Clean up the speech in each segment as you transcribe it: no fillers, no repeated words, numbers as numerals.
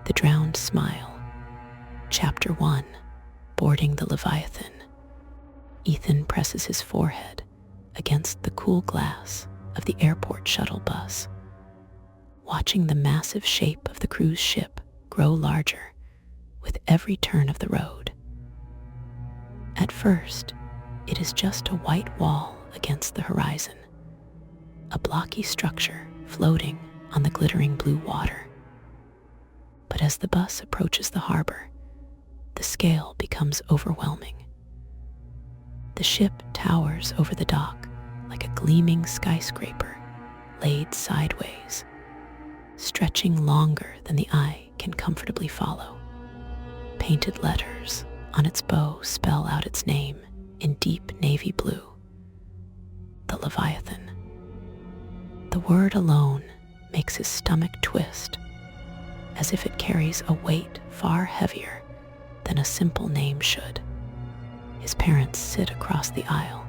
The Drowned Smile. Chapter 1. Boarding the Leviathan. Ethan presses his forehead against the cool glass of the airport shuttle bus, watching the massive shape of the cruise ship grow larger with every turn of the road. At first, it is just a white wall against the horizon, a blocky structure floating on the glittering blue water. But as the bus approaches the harbor, the scale becomes overwhelming. The ship towers over the dock like a gleaming skyscraper laid sideways, stretching longer than the eye can comfortably follow. Painted letters on its bow spell out its name in deep navy blue: the Leviathan. The word alone makes his stomach twist, as if it carries a weight far heavier than a simple name should. His parents sit across the aisle,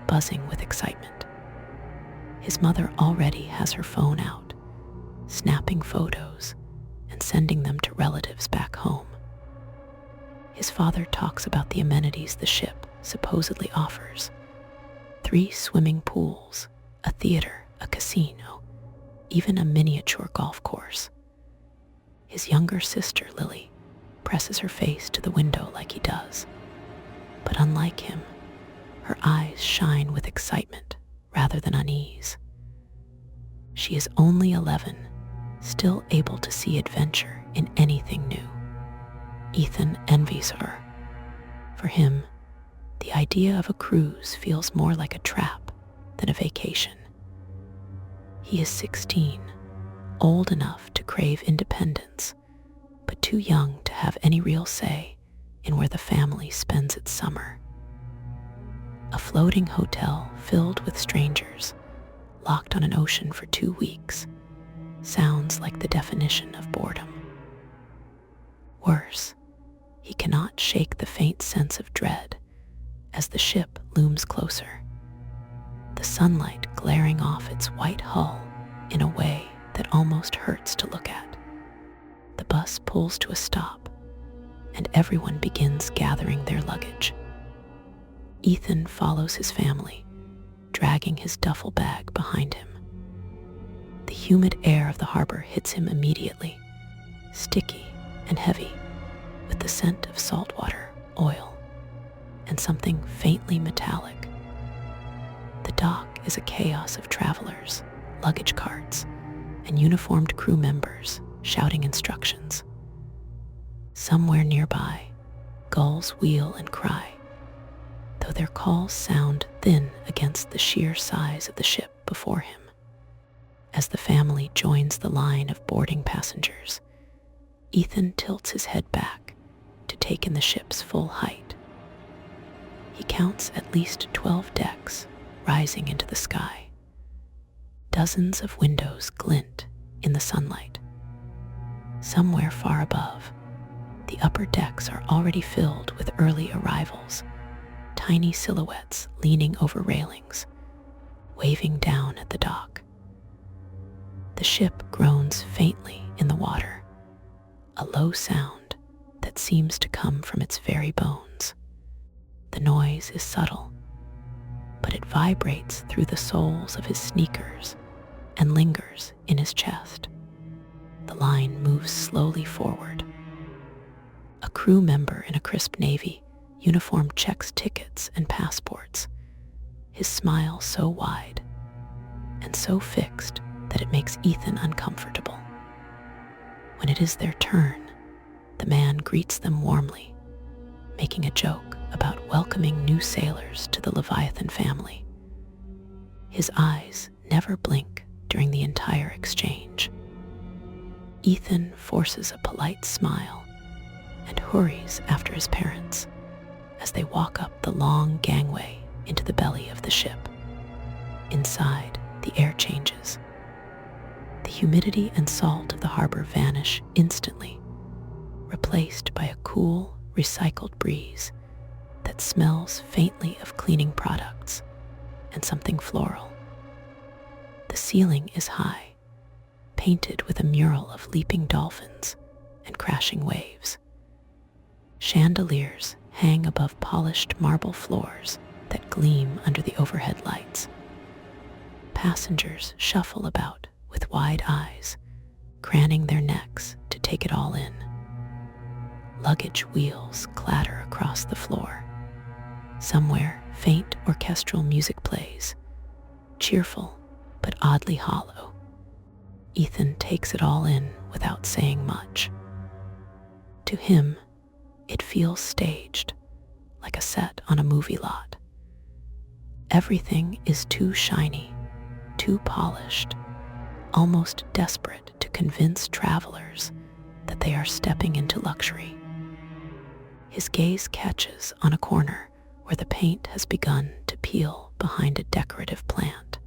buzzing with excitement. His mother already has her phone out, snapping photos and sending them to relatives back home. His father talks about the amenities the ship supposedly offers: 3 swimming pools, a theater, a casino, even a miniature golf course. His younger sister, Lily, presses her face to the window like he does. But unlike him, her eyes shine with excitement rather than unease. She is only 11, still able to see adventure in anything new. Ethan envies her. For him, the idea of a cruise feels more like a trap than a vacation. He is 16, old enough to crave independence, but too young to have any real say in where the family spends its summer. A floating hotel filled with strangers, locked on an ocean for 2 weeks, sounds like the definition of boredom. Worse, he cannot shake the faint sense of dread as the ship looms closer, the sunlight glaring off its white hull in a way that almost hurts to look at. The bus pulls to a stop, and everyone begins gathering their luggage. Ethan follows his family, dragging his duffel bag behind him. The humid air of the harbor hits him immediately, sticky and heavy, with the scent of saltwater, oil, and something faintly metallic. The dock is a chaos of travelers, luggage carts, and uniformed crew members shouting instructions. Somewhere nearby, gulls wheel and cry, though their calls sound thin against the sheer size of the ship before him. As the family joins the line of boarding passengers, Ethan tilts his head back to take in the ship's full height. He counts at least 12 decks rising into the sky. Dozens of windows glint in the sunlight. Somewhere far above, the upper decks are already filled with early arrivals, tiny silhouettes leaning over railings, waving down at the dock. The ship groans faintly in the water, a low sound that seems to come from its very bones. The noise is subtle, but it vibrates through the soles of his sneakers and lingers in his chest. The line moves slowly forward. A crew member in a crisp navy uniform checks tickets and passports, his smile so wide and so fixed that it makes Ethan uncomfortable. When it is their turn, the man greets them warmly, making a joke about welcoming new sailors to the Leviathan family. His eyes never blink during the entire exchange. Ethan forces a polite smile and hurries after his parents as they walk up the long gangway into the belly of the ship. Inside, the air changes. The humidity and salt of the harbor vanish instantly, replaced by a cool, recycled breeze that smells faintly of cleaning products and something floral. The ceiling is high, painted with a mural of leaping dolphins and crashing waves. Chandeliers hang above polished marble floors that gleam under the overhead lights. Passengers shuffle about with wide eyes, craning their necks to take it all in. Luggage wheels clatter across the floor. Somewhere, faint orchestral music plays, cheerful but oddly hollow. Ethan takes it all in without saying much. To him, it feels staged, like a set on a movie lot. Everything is too shiny, too polished, almost desperate to convince travelers that they are stepping into luxury. His gaze catches on a corner where the paint has begun to peel behind a decorative plant.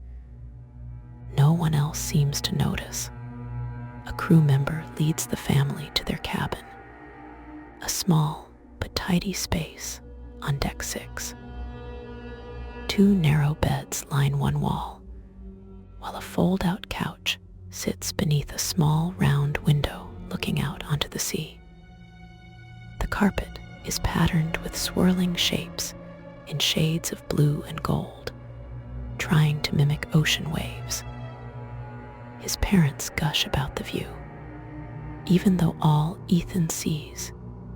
No one else seems to notice. A crew member leads the family to their cabin, a small but tidy space on deck 6. 2 narrow beds line one wall, while a fold-out couch sits beneath a small round window looking out onto the sea. The carpet is patterned with swirling shapes in shades of blue and gold, trying to mimic ocean waves. His parents gush about the view, even though all Ethan sees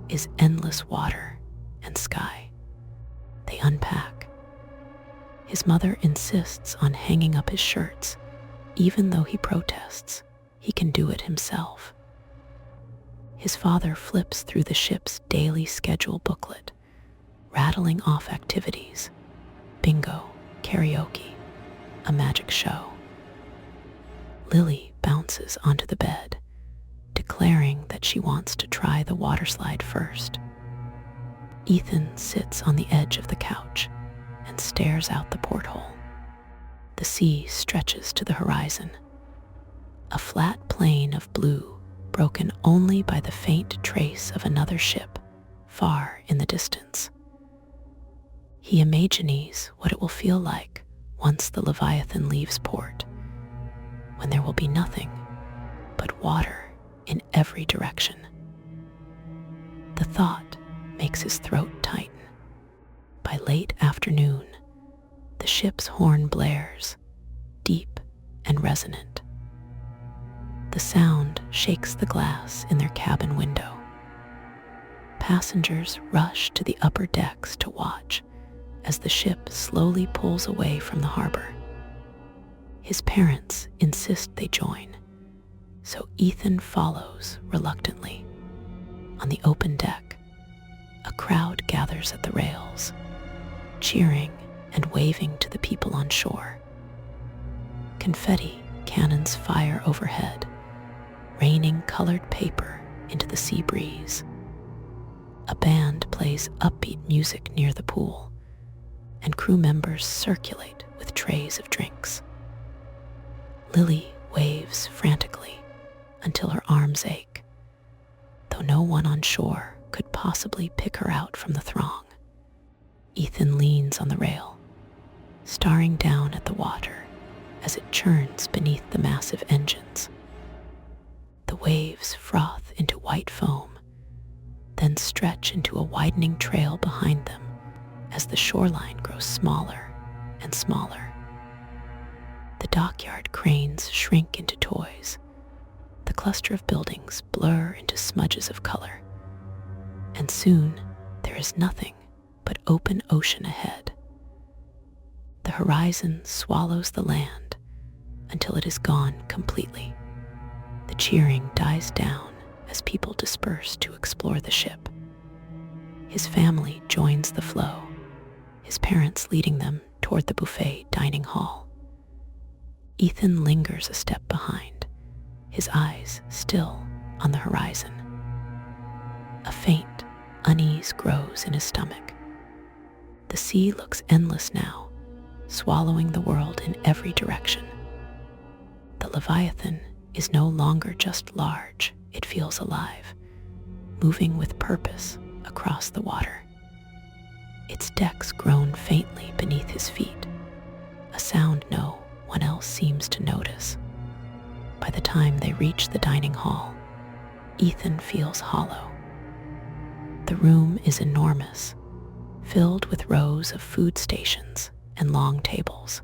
is endless water and sky. They unpack. His mother insists on hanging up his shirts, even though he protests he can do it himself. His father flips through the ship's daily schedule booklet, rattling off activities: bingo, karaoke, a magic show. Lily bounces onto the bed, declaring that she wants to try the water slide first. Ethan sits on the edge of the couch and stares out the porthole. The sea stretches to the horizon, a flat plain of blue broken only by the faint trace of another ship far in the distance. He imagines what it will feel like once the Leviathan leaves port, when there will be nothing but water in every direction. The thought makes his throat tighten. By late afternoon, the ship's horn blares, deep and resonant. The sound shakes the glass in their cabin window. Passengers rush to the upper decks to watch as the ship slowly pulls away from the harbor. His parents insist they join, so Ethan follows reluctantly. On the open deck, a crowd gathers at the rails, cheering and waving to the people on shore. Confetti cannons fire overhead, raining colored paper into the sea breeze. A band plays upbeat music near the pool, and crew members circulate with trays of drinks. Lily waves frantically until her arms ache, though no one on shore could possibly pick her out from the throng. Ethan leans on the rail, staring down at the water as it churns beneath the massive engines. The waves froth into white foam, then stretch into a widening trail behind them as the shoreline grows smaller and smaller. The dockyard cranes shrink into toys. The cluster of buildings blur into smudges of color. And soon there is nothing but open ocean ahead. The horizon swallows the land until it is gone completely. The cheering dies down as people disperse to explore the ship. His family joins the flow, his parents leading them toward the buffet dining hall. Ethan lingers a step behind, his eyes still on the horizon. A faint unease grows in his stomach. The sea looks endless now, swallowing the world in every direction. The Leviathan is no longer just large, it feels alive, moving with purpose across the water. Its decks groan faintly beneath his feet, a sound no one else seems to notice. By the time they reach the dining hall, Ethan feels hollow. The room is enormous, filled with rows of food stations and long tables.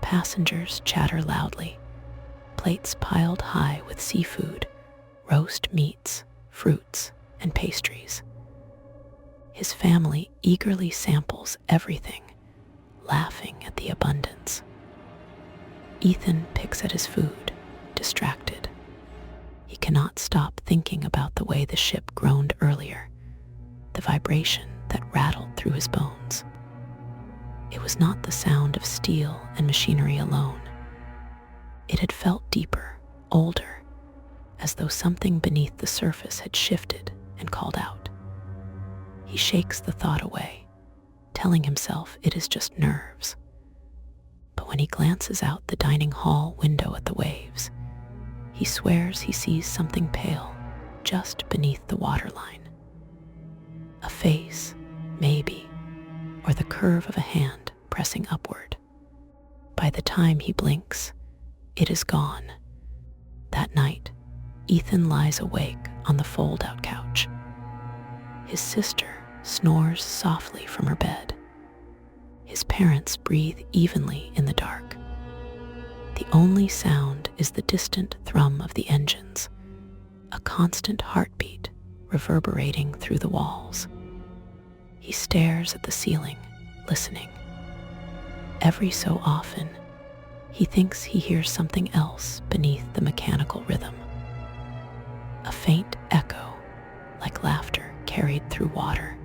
Passengers chatter loudly, plates piled high with seafood, roast meats, fruits, and pastries. His family eagerly samples everything, laughing at the abundance. Ethan picks at his food, distracted. He cannot stop thinking about the way the ship groaned earlier, the vibration that rattled through his bones. It was not the sound of steel and machinery alone. It had felt deeper, older, as though something beneath the surface had shifted and called out. He shakes the thought away, telling himself it is just nerves. But when he glances out the dining hall window at the waves, he swears he sees something pale just beneath the waterline. A face, maybe, or the curve of a hand pressing upward. By the time he blinks, it is gone. That night, Ethan lies awake on the fold-out couch. His sister snores softly from her bed. His parents breathe evenly in the dark. The only sound is the distant thrum of the engines, a constant heartbeat reverberating through the walls. He stares at the ceiling, listening. Every so often, he thinks he hears something else beneath the mechanical rhythm. A faint echo, like laughter carried through water.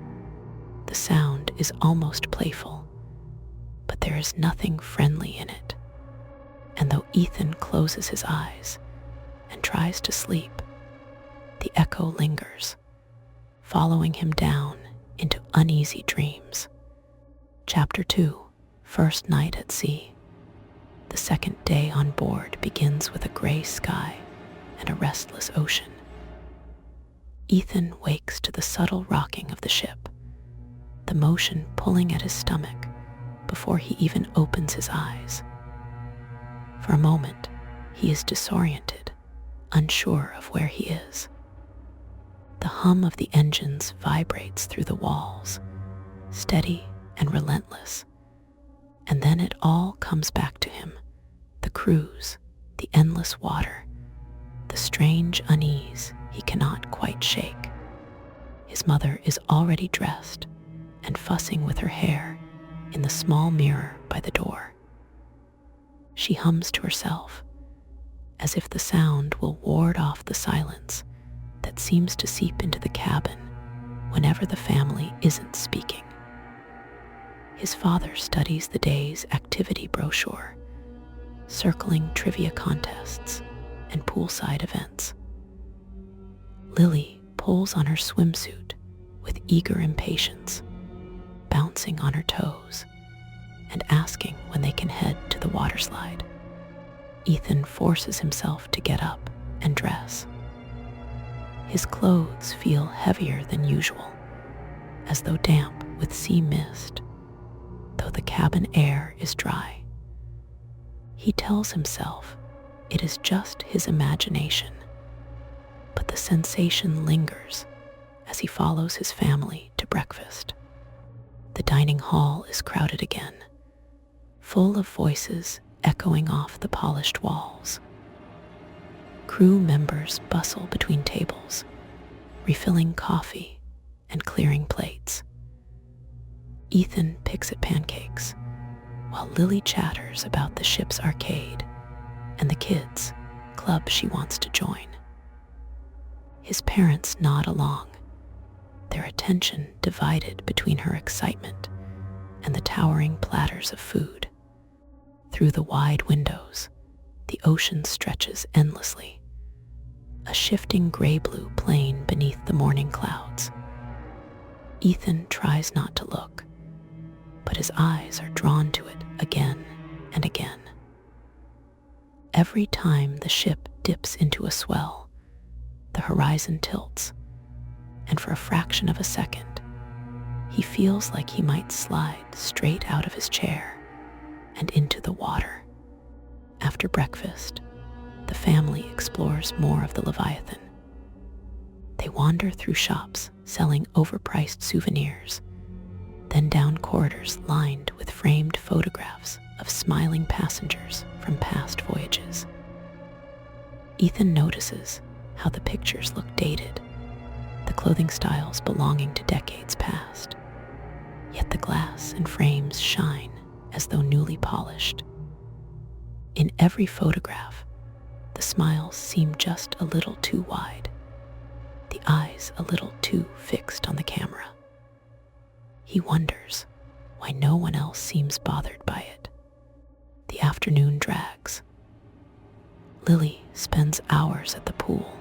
The sound is almost playful, but there is nothing friendly in it. And though Ethan closes his eyes and tries to sleep, the echo lingers, following him down into uneasy dreams. Chapter 2, First Night at Sea. The second day on board begins with a gray sky and a restless ocean. Ethan wakes to the subtle rocking of the ship, the motion pulling at his stomach before he even opens his eyes. For a moment, he is disoriented, unsure of where he is. The hum of the engines vibrates through the walls, steady and relentless. And then it all comes back to him: the cruise, the endless water, the strange unease he cannot quite shake. His mother is already dressed and fussing with her hair in the small mirror by the door. She hums to herself, as if the sound will ward off the silence that seems to seep into the cabin whenever the family isn't speaking. His father studies the day's activity brochure, circling trivia contests and poolside events. Lily pulls on her swimsuit with eager impatience, bouncing on her toes and asking when they can head to the water slide. Ethan forces himself to get up and dress. His clothes feel heavier than usual, as though damp with sea mist, though the cabin air is dry. He tells himself it is just his imagination, but the sensation lingers as he follows his family to breakfast. The dining hall is crowded again, full of voices echoing off the polished walls. Crew members bustle between tables, refilling coffee and clearing plates. Ethan picks at pancakes, while Lily chatters about the ship's arcade and the kids' club she wants to join. His parents nod along, their attention divided between her excitement and the towering platters of food. Through the wide windows, the ocean stretches endlessly, a shifting gray-blue plain beneath the morning clouds. Ethan tries not to look, but his eyes are drawn to it again and again. Every time the ship dips into a swell, the horizon tilts, and for a fraction of a second, he feels like he might slide straight out of his chair and into the water. After breakfast, the family explores more of the Leviathan, wander through shops selling overpriced souvenirs, then down corridors lined with framed photographs of smiling passengers from past voyages. Ethan notices how the pictures look dated, the clothing styles belonging to decades past, yet the glass and frames shine as though newly polished. In every photograph, the smiles seem just a little too wide, the eyes a little too fixed on the camera. He wonders why no one else seems bothered by it. The afternoon drags. Lily spends hours at the pool,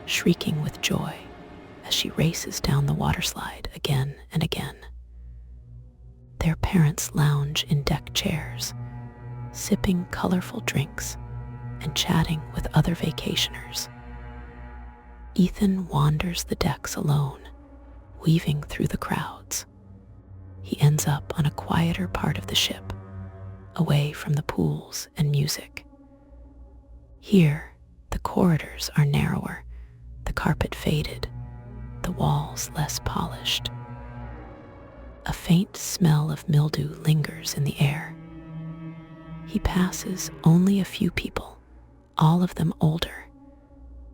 shrieking with joy as she races down the waterslide again and again. Their parents lounge in deck chairs, sipping colorful drinks and chatting with other vacationers. Ethan wanders the decks alone, weaving through the crowds. He ends up on a quieter part of the ship, away from the pools and music. Here, the corridors are narrower, the carpet faded, the walls less polished. A faint smell of mildew lingers in the air. He passes only a few people, all of them older,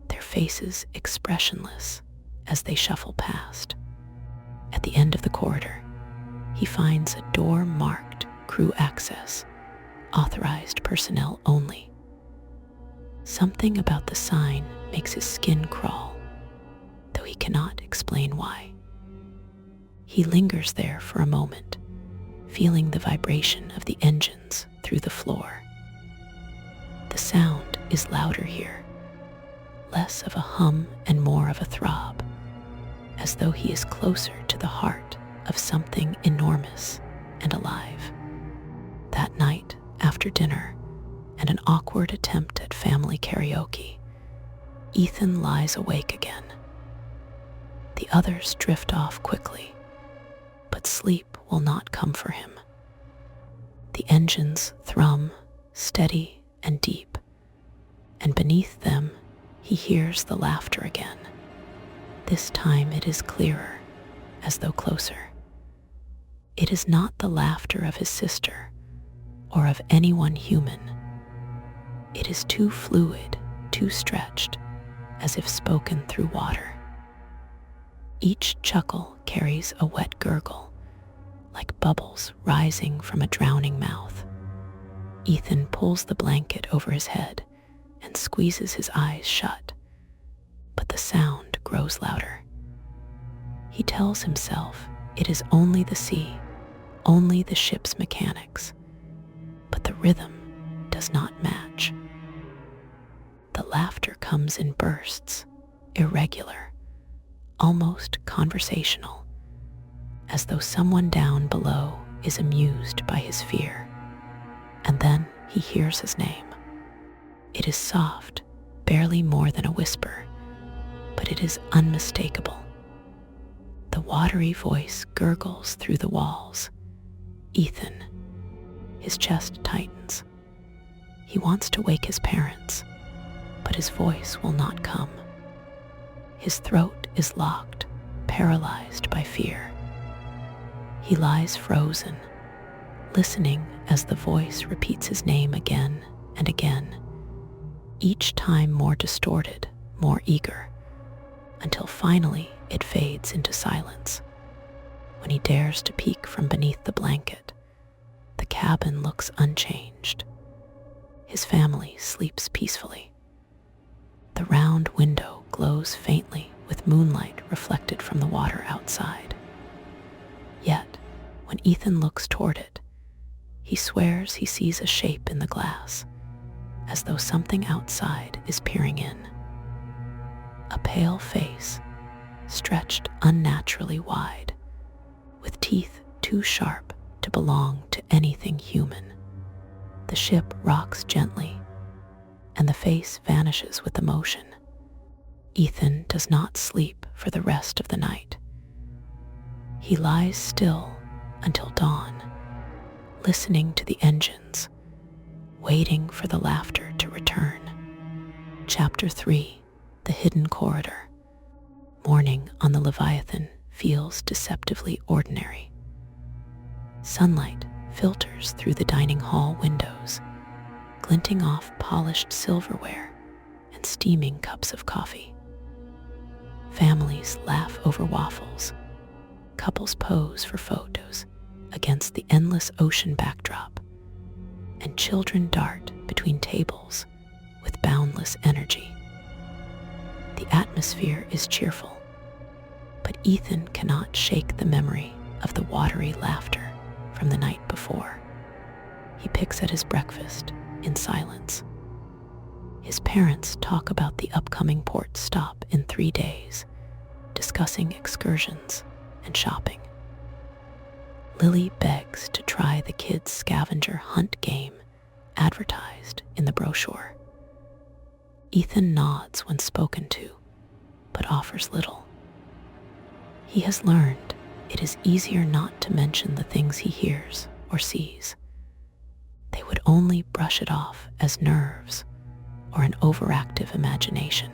their faces expressionless as they shuffle past. At the end of the corridor, he finds a door marked crew access, authorized personnel only. Something about the sign makes his skin crawl, though he cannot explain why. He lingers there for a moment, feeling the vibration of the engines through the floor. The sound is louder here, less of a hum and more of a throb, as though he is closer to the heart of something enormous and alive. That night, after dinner and an awkward attempt at family karaoke, Ethan lies awake again. The others drift off quickly, but sleep will not come for him. The engines thrum, steady and deep, and beneath them he hears the laughter again. This time it is clearer, as though closer. It is not the laughter of his sister or of anyone human. It is too fluid, too stretched, as if spoken through water. Each chuckle carries a wet gurgle, like bubbles rising from a drowning mouth. Ethan pulls the blanket over his head and squeezes his eyes shut, but the sound grows louder. He tells himself it is only the sea, only the ship's mechanics, but the rhythm does not match. The laughter comes in bursts, irregular, almost conversational, as though someone down below is amused by his fear. And then he hears his name. It is soft, barely more than a whisper, but it is unmistakable. The watery voice gurgles through the walls. Ethan. His chest tightens. He wants to wake his parents, but his voice will not come. His throat is locked, paralyzed by fear. He lies frozen, listening as the voice repeats his name again and again, each time more distorted, more eager, until finally it fades into silence. When he dares to peek from beneath the blanket, the cabin looks unchanged. His family sleeps peacefully. The round window glows faintly with moonlight reflected from the water outside. Yet, when Ethan looks toward it, he swears he sees a shape in the glass, as though something outside is peering in. A pale face, stretched unnaturally wide, with teeth too sharp to belong to anything human. The ship rocks gently, and the face vanishes with the motion. Ethan does not sleep for the rest of the night. He lies still until dawn, listening to the engines, waiting for the laughter to return. Chapter 3: The Hidden Corridor. Morning on the Leviathan feels deceptively ordinary. Sunlight filters through the dining hall windows, glinting off polished silverware and steaming cups of coffee. Families laugh over waffles. Couples pose for photos against the endless ocean backdrop, and children dart between tables with boundless energy. The atmosphere is cheerful, but Ethan cannot shake the memory of the watery laughter from the night before. He picks at his breakfast in silence. His parents talk about the upcoming port stop in 3 days, discussing excursions and shopping. Lily begs to try the kids' scavenger hunt game advertised in the brochure. Ethan nods when spoken to, but offers little. He has learned it is easier not to mention the things he hears or sees. They would only brush it off as nerves or an overactive imagination.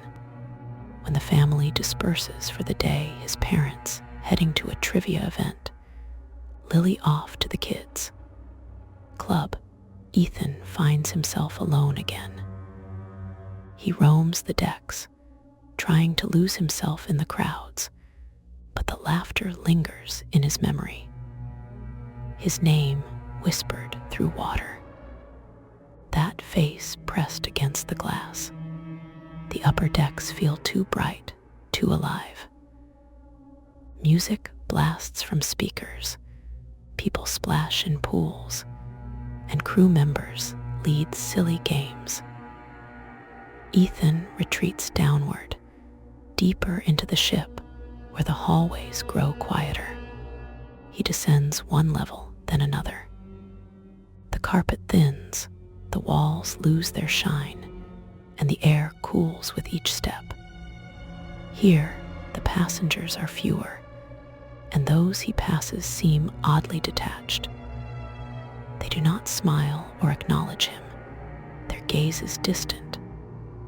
When the family disperses for the day, his parents heading to a trivia event, Lily off to the kids' club, Ethan finds himself alone again. He roams the decks, trying to lose himself in the crowds, but the laughter lingers in his memory. His name whispered through water. That face pressed against the glass. The upper decks feel too bright, too alive. Music blasts from speakers, people splash in pools, and crew members lead silly games. Ethan retreats downward, deeper into the ship, where the hallways grow quieter. He descends one level, then another. The carpet thins, the walls lose their shine, and the air cools with each step. Here, the passengers are fewer, and those he passes seem oddly detached. They do not smile or acknowledge him. Their gaze is distant,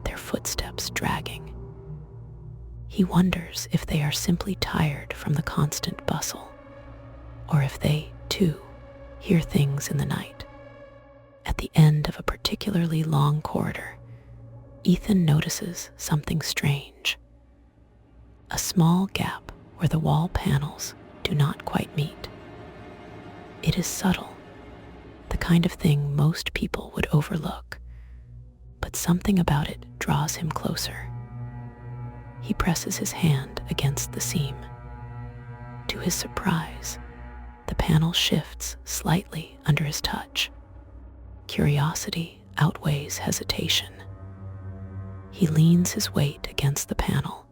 their footsteps dragging. He wonders if they are simply tired from the constant bustle, or if they, too, hear things in the night. At the end of a particularly long corridor, Ethan notices something strange. A small gap where the wall panels do not quite meet. It is subtle, the kind of thing most people would overlook, but something about it draws him closer. He presses his hand against the seam. To his surprise, the panel shifts slightly under his touch. Curiosity outweighs hesitation. He leans his weight against the panel,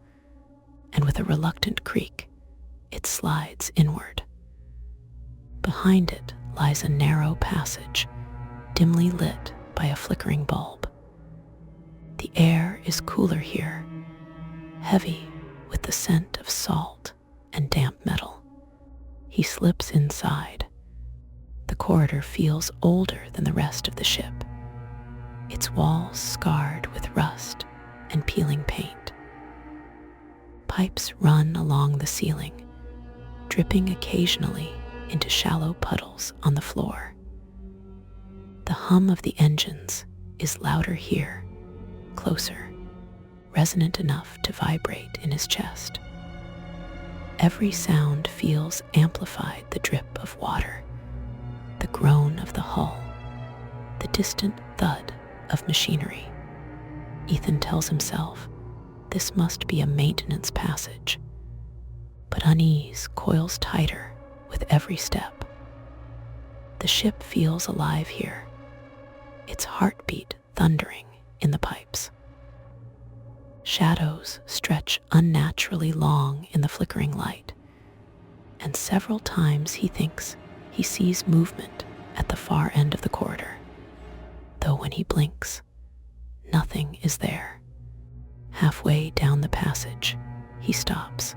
and with a reluctant creak, it slides inward. Behind it lies a narrow passage, dimly lit by a flickering bulb. The air is cooler here, heavy with the scent of salt and damp metal. He slips inside. The corridor feels older than the rest of the ship, its walls scarred with rust and peeling paint. Pipes run along the ceiling, dripping occasionally into shallow puddles on the floor. The hum of the engines is louder here, closer, resonant enough to vibrate in his chest. Every sound feels amplified: the drip of water, the groan of the hull, the distant thud of machinery. Ethan tells himself this must be a maintenance passage, but unease coils tighter with every step. The ship feels alive here, its heartbeat thundering in the pipes. Shadows stretch unnaturally long in the flickering light, and several times he thinks he sees movement at the far end of the corridor, though when he blinks, nothing is there. Halfway down the passage, he stops.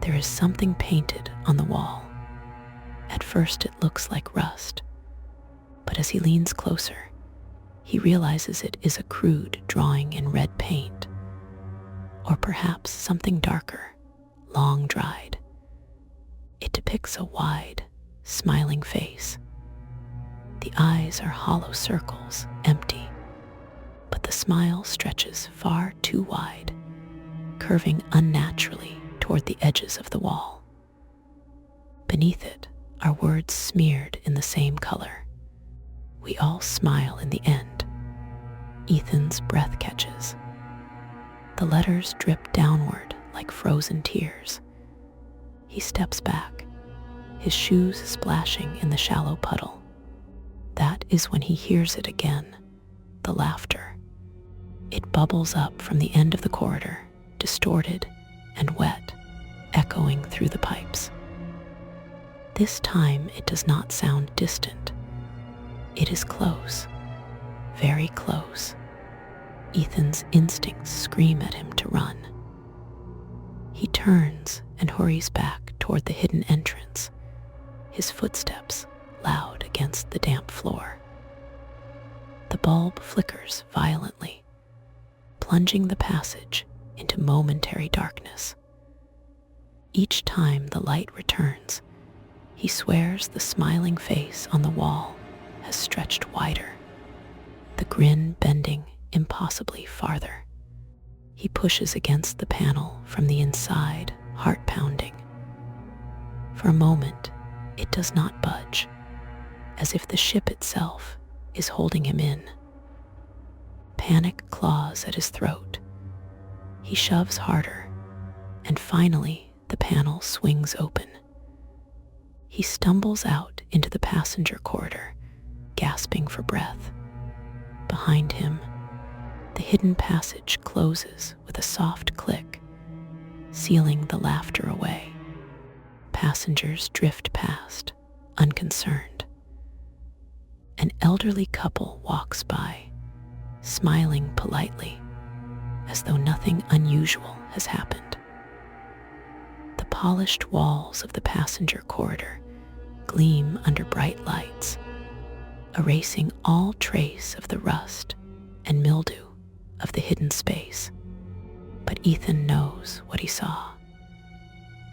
There is something painted on the wall. At first it looks like rust, but as he leans closer, he realizes it is a crude drawing in red paint. or perhaps something darker, long dried. It depicts a wide, smiling face. The eyes are hollow circles, empty, but the smile stretches far too wide, curving unnaturally toward the edges of the wall. Beneath it are words smeared in the same color. We all smile in the end. Ethan's breath catches. The letters drip downward like frozen tears. He steps back, his shoes splashing in the shallow puddle. That is when he hears it again, the laughter. It bubbles up from the end of the corridor, distorted and wet, echoing through the pipes. This time it does not sound distant. It is close, very close. Ethan's instincts scream at him to run. He turns and hurries back toward the hidden entrance, his footsteps loud against the damp floor. The bulb flickers violently, plunging the passage into momentary darkness. Each time the light returns, he swears the smiling face on the wall has stretched wider, the grin bending impossibly farther. He pushes against the panel from the inside, heart pounding. For a moment, it does not budge, as if the ship itself is holding him in. Panic claws at his throat. He shoves harder, and finally the panel swings open. He stumbles out into the passenger corridor, gasping for breath. Behind him, the hidden passage closes with a soft click, sealing the laughter away. Passengers drift past, unconcerned. An elderly couple walks by, smiling politely, as though nothing unusual has happened. The polished walls of the passenger corridor gleam under bright lights, erasing all trace of the rust and mildew of the hidden space. But Ethan knows what he saw.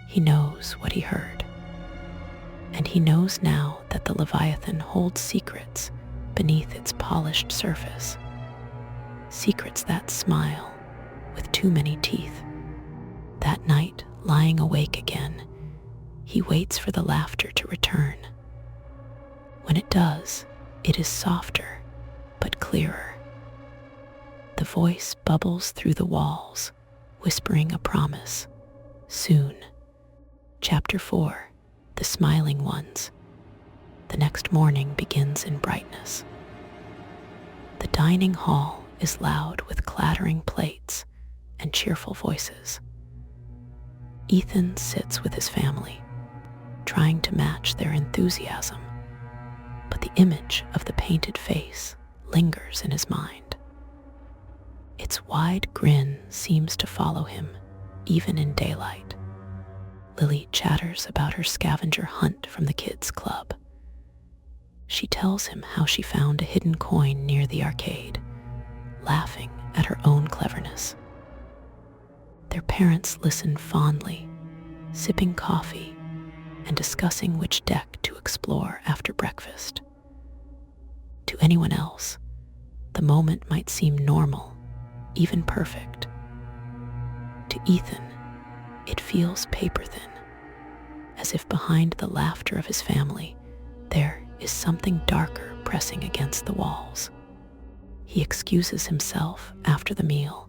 He knows what he heard. And he knows now that the Leviathan holds secrets beneath its polished surface. Secrets that smile with too many teeth. That night, lying awake again, he waits for the laughter to return. When it does, it is softer but clearer. The voice bubbles through the walls, whispering a promise. Soon. Chapter 4. The Smiling Ones. The next morning begins in brightness. The dining hall is loud with clattering plates and cheerful voices. Ethan sits with his family, trying to match their enthusiasm, but the image of the painted face lingers in his mind. Its wide grin seems to follow him, even in daylight. Lily chatters about her scavenger hunt from the kids' club. She tells him how she found a hidden coin near the arcade, laughing at her own cleverness. Their parents listen fondly, sipping coffee and discussing which deck to explore after breakfast. To anyone else, the moment might seem normal, even perfect. To Ethan, it feels paper thin, as if behind the laughter of his family, there is something darker pressing against the walls. He excuses himself after the meal,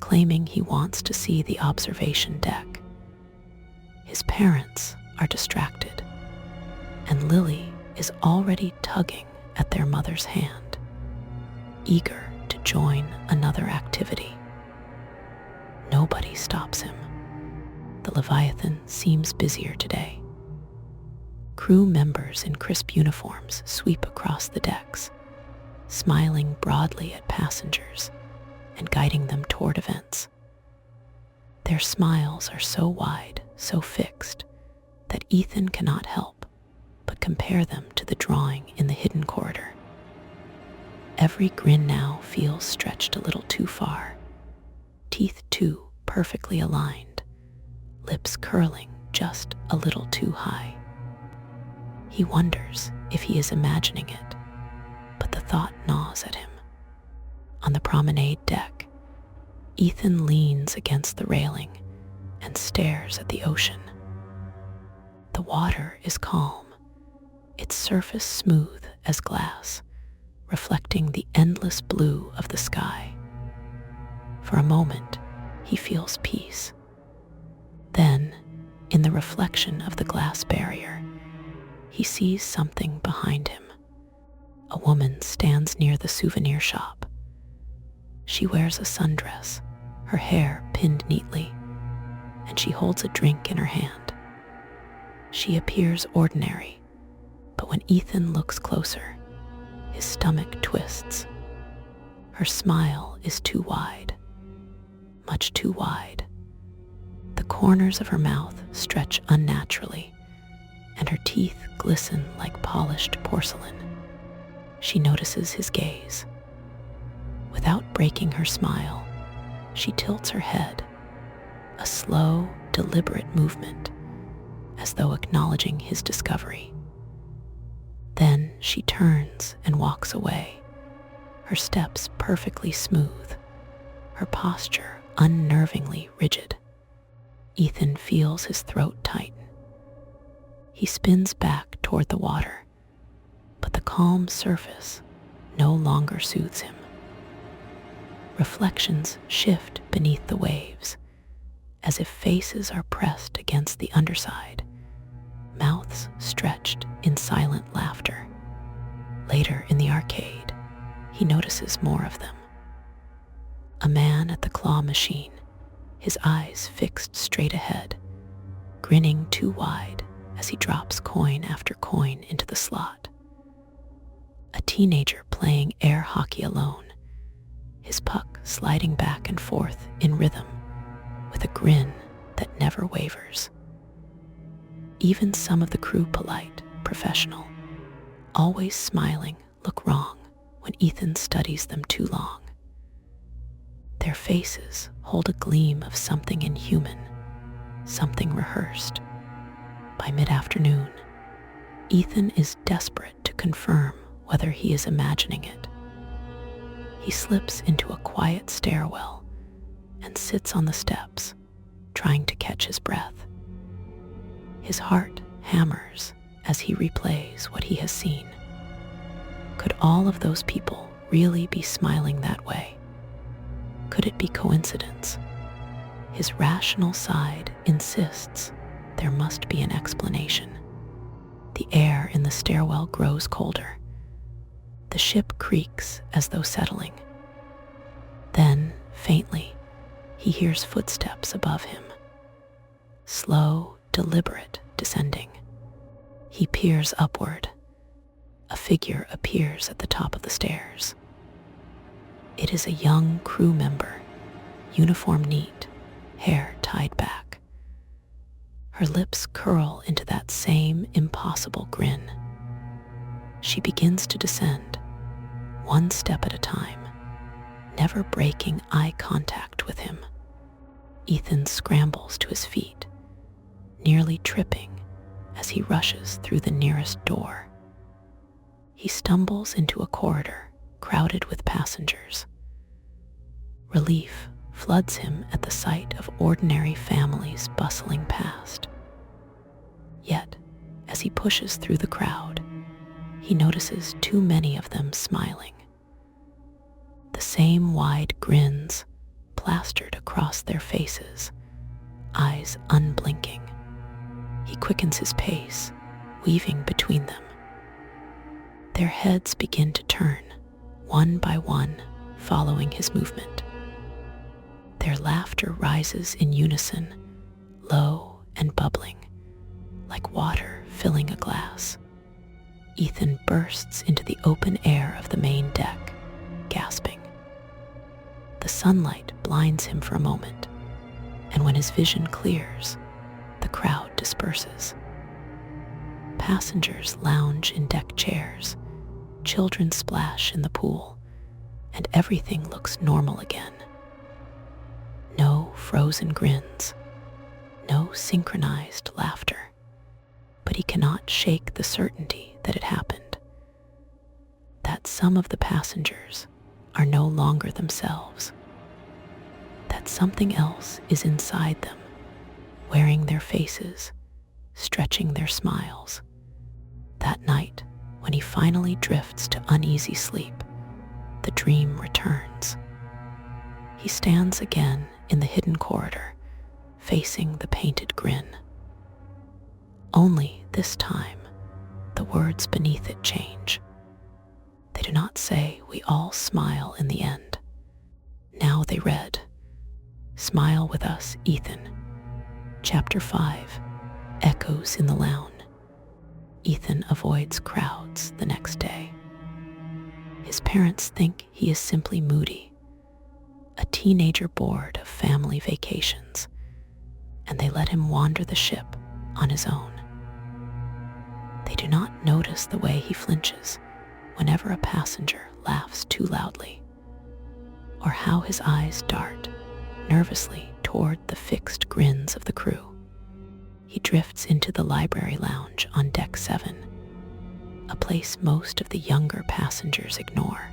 claiming he wants to see the observation deck. His parents are distracted, and Lily is already tugging at their mother's hand, eager to join another activity. Nobody stops him. The Leviathan seems busier today. Crew members in crisp uniforms sweep across the decks, smiling broadly at passengers and guiding them toward events. Their smiles are so wide, so fixed, that Ethan cannot help but compare them to the drawing in the hidden corridor. Every grin now feels stretched a little too far, teeth too perfectly aligned, lips curling just a little too high. He wonders if he is imagining it, but the thought gnaws at him. On the promenade deck, Ethan leans against the railing and stares at the ocean. The water is calm, its surface smooth as glass, reflecting the endless blue of the sky. For a moment, he feels peace. Then, in the reflection of the glass barrier, he sees something behind him. A woman stands near the souvenir shop. She wears a sundress, her hair pinned neatly, and she holds a drink in her hand. She appears ordinary, but when Ethan looks closer, his stomach twists. Her smile is too wide, much too wide. The corners of her mouth stretch unnaturally, and her teeth glisten like polished porcelain. She notices his gaze. Without breaking her smile, she tilts her head, a slow, deliberate movement, as though acknowledging his discovery. Then she turns and walks away, her steps perfectly smooth, her posture unnervingly rigid. Ethan feels his throat tighten. He spins back toward the water, but the calm surface no longer soothes him. Reflections shift beneath the waves, as if faces are pressed against the underside, mouths stretched in silent laughter. Later in the arcade, he notices more of them. A man at the claw machine, his eyes fixed straight ahead, grinning too wide as he drops coin after coin into the slot. A teenager playing air hockey alone, his puck sliding back and forth in rhythm with a grin that never wavers. Even some of the crew, polite, professional, always smiling, look wrong when Ethan studies them too long. Their faces hold a gleam of something inhuman, something rehearsed. By mid-afternoon, Ethan is desperate to confirm whether he is imagining it. He slips into a quiet stairwell and sits on the steps, trying to catch his breath. His heart hammers as he replays what he has seen. Could all of those people really be smiling that way? Could it be coincidence? His rational side insists there must be an explanation. The air in the stairwell grows colder. The ship creaks as though settling. Then, faintly, he hears footsteps above him. Slow, deliberate descending. He peers upward. A figure appears at the top of the stairs. It is a young crew member, uniform neat, hair tied back. Her lips curl into that same impossible grin. She begins to descend, one step at a time, never breaking eye contact with him. Ethan scrambles to his feet, nearly tripping as he rushes through the nearest door. He stumbles into a corridor crowded with passengers. Relief floods him at the sight of ordinary families bustling past. Yet, as he pushes through the crowd, he notices too many of them smiling. The same wide grins plastered across their faces, eyes unblinking. He quickens his pace, weaving between them. Their heads begin to turn, one by one, following his movement. Their laughter rises in unison, low and bubbling, like water filling a glass. Ethan bursts into the open air of the main deck, gasping. The sunlight blinds him for a moment, and when his vision clears, the crowd disperses. Passengers lounge in deck chairs, children splash in the pool, and everything looks normal again. No frozen grins, no synchronized laughter, but he cannot shake the certainty that it happened, that some of the passengers are no longer themselves, that something else is inside them, wearing their faces, stretching their smiles. That night, when he finally drifts to uneasy sleep, the dream returns. He stands again in the hidden corridor, facing the painted grin. Only this time, the words beneath it change. They do not say, "We all smile in the end." Now they read, "Smile with us, Ethan." Chapter 5, Echoes in the Lounge. Ethan avoids crowds the next day. His parents think he is simply moody, a teenager bored of family vacations, and they let him wander the ship on his own. They do not notice the way he flinches whenever a passenger laughs too loudly, or how his eyes dart nervously toward the fixed grins of the crew. He drifts into the library lounge on deck 7, a place most of the younger passengers ignore.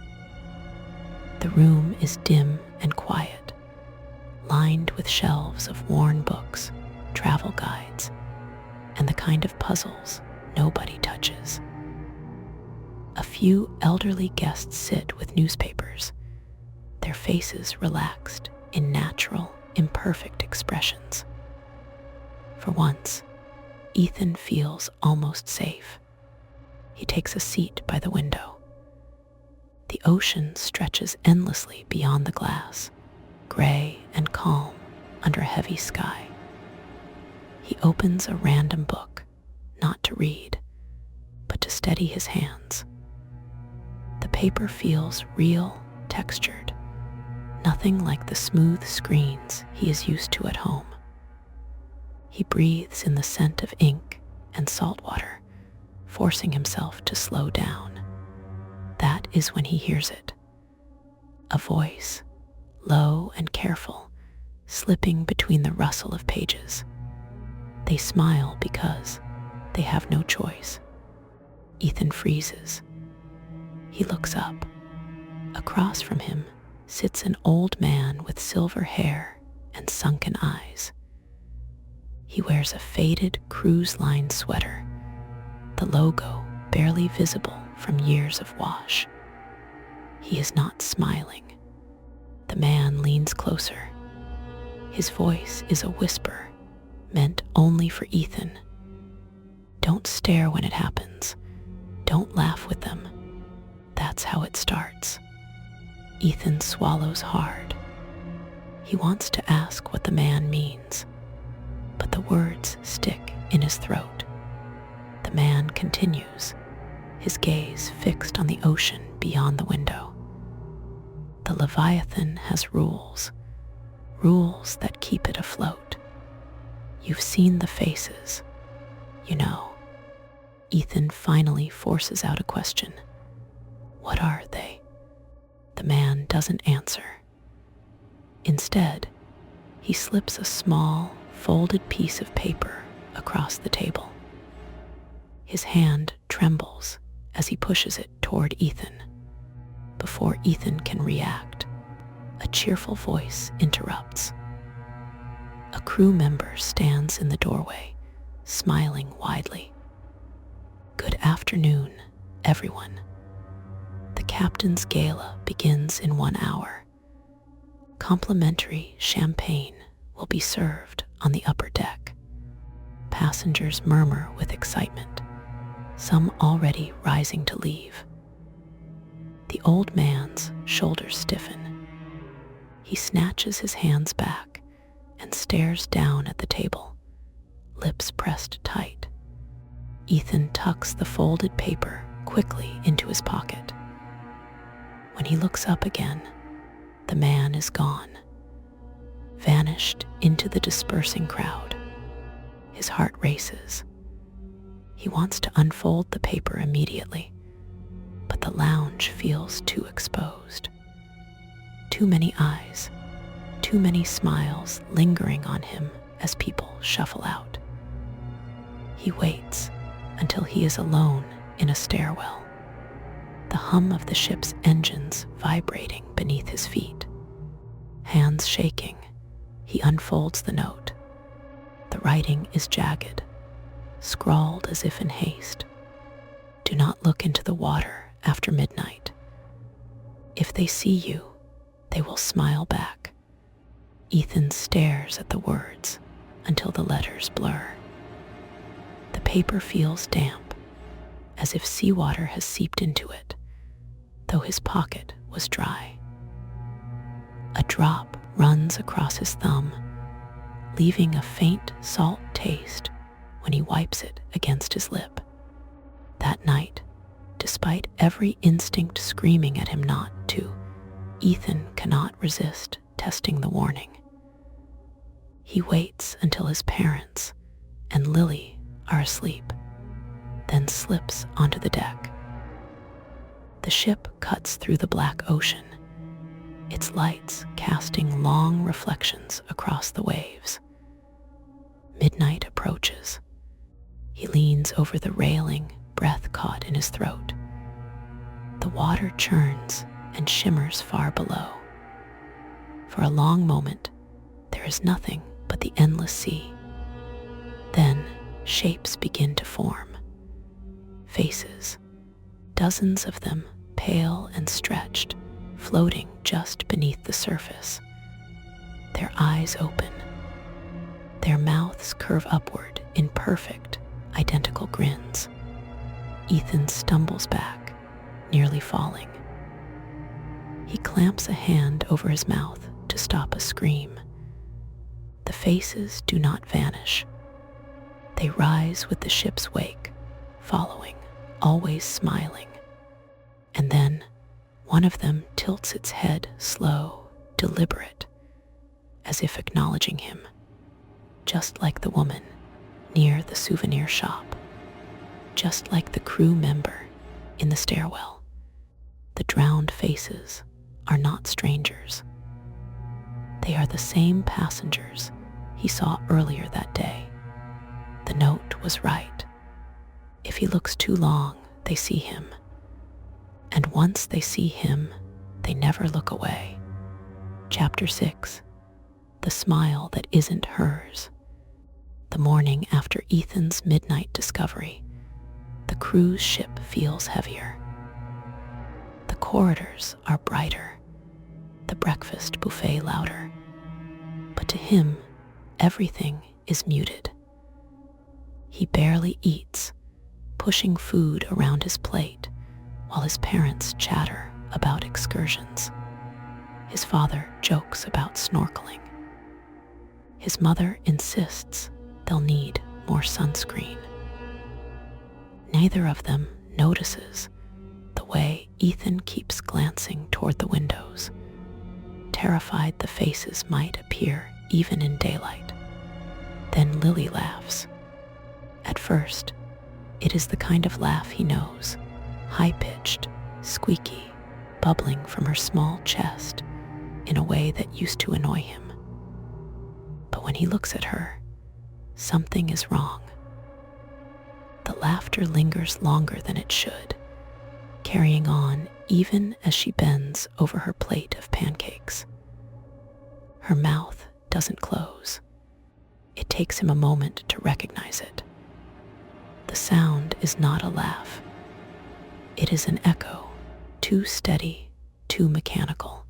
The room is dim and quiet, lined with shelves of worn books, travel guides, and the kind of puzzles nobody touches. A few elderly guests sit with newspapers, their faces relaxed in natural, imperfect expressions. For once, Ethan feels almost safe. He takes a seat by the window. The ocean stretches endlessly beyond the glass, gray and calm under a heavy sky. He opens a random book, not to read, but to steady his hands. The paper feels real, textured, nothing like the smooth screens he is used to at home. He breathes in the scent of ink and salt water, forcing himself to slow down. That is when he hears it. A voice, low and careful, slipping between the rustle of pages. They smile because they have no choice. Ethan freezes. He looks up. Across from him sits an old man with silver hair and sunken eyes. He wears a faded cruise line sweater, the logo barely visible from years of wash. He is not smiling. The man leans closer. His voice is a whisper, meant only for Ethan. Don't stare when it happens. Don't laugh with them. That's how it starts. Ethan swallows hard. He wants to ask what the man means, but the words stick in his throat. The man continues, his gaze fixed on the ocean beyond the window. The Leviathan has rules that keep it afloat. You've seen the faces, you know. Ethan finally forces out a question. What are they? The man doesn't answer. Instead, he slips a small, folded piece of paper across the table. His hand trembles as he pushes it toward Ethan. Before Ethan can react, a cheerful voice interrupts. A crew member stands in the doorway, smiling widely. Good afternoon, everyone. The captain's gala begins in 1 hour. Complimentary champagne will be served on the upper deck. Passengers murmur with excitement, some already rising to leave. The old man's shoulders stiffen. He snatches his hands back and stares down at the table, lips pressed tight. Ethan tucks the folded paper quickly into his pocket. When he looks up again, the man is gone, vanished into the dispersing crowd. His heart races. He wants to unfold the paper immediately, but the lounge feels too exposed. Too many eyes, too many smiles lingering on him as people shuffle out. He waits until he is alone in a stairwell, the hum of the ship's engines vibrating beneath his feet. Hands shaking, he unfolds the note. The writing is jagged, scrawled as if in haste. Do not look into the water after midnight. If they see you, they will smile back. Ethan stares at the words until the letters blur. The paper feels damp, as if seawater has seeped into it, though his pocket was dry. A drop runs across his thumb, leaving a faint salt taste when he wipes it against his lip. That night, despite every instinct screaming at him not to, Ethan cannot resist testing the warning. He waits until his parents and Lily are asleep, then slips onto the deck. The ship cuts through the black ocean, its lights casting long reflections across the waves. Midnight approaches. He leans over the railing, breath caught in his throat. The water churns and shimmers far below. For a long moment, there is nothing but the endless sea. Then shapes begin to form. Faces, dozens of them pale and stretched, floating just beneath the surface. Their eyes open. Their mouths curve upward in perfect, identical grins. Ethan stumbles back, nearly falling. He clamps a hand over his mouth to stop a scream. The faces do not vanish. They rise with the ship's wake, following, always smiling. And then one of them tilts its head slow, deliberate, as if acknowledging him, just like the woman near the souvenir shop, just like the crew member in the stairwell. The drowned faces are not strangers. They are the same passengers he saw earlier that day. The note was right. If he looks too long, they see him. And once they see him, they never look away. Chapter 6. The smile that isn't hers. The morning after Ethan's midnight discovery, the cruise ship feels heavier. The corridors are brighter, the breakfast buffet louder. But to him, everything is muted. He barely eats, pushing food around his plate while his parents chatter about excursions. His father jokes about snorkeling. His mother insists they'll need more sunscreen. Neither of them notices the way Ethan keeps glancing toward the windows, terrified the faces might appear even in daylight. Then Lily laughs. At first, it is the kind of laugh he knows, high-pitched, squeaky, bubbling from her small chest in a way that used to annoy him. But when he looks at her, something is wrong. The laughter lingers longer than it should, carrying on even as she bends over her plate of pancakes. Her mouth doesn't close. It takes him a moment to recognize it. The sound is not a laugh. It is an echo, too steady, too mechanical.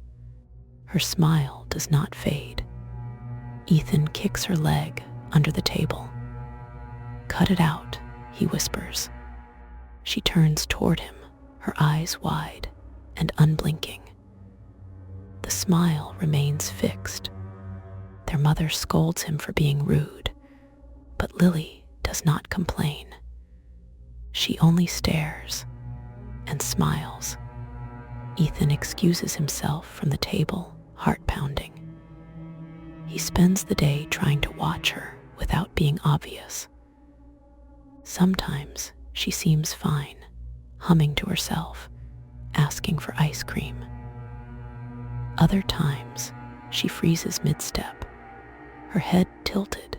Her smile does not fade. Ethan kicks her leg under the table. "Cut it out," he whispers. She turns toward him, her eyes wide and unblinking. The smile remains fixed. Their mother scolds him for being rude, but Lily does not complain. She only stares and smiles. Ethan excuses himself from the table, heart pounding. He spends the day trying to watch her without being obvious. Sometimes she seems fine, humming to herself, asking for ice cream. Other times, She freezes mid-step, her head tilted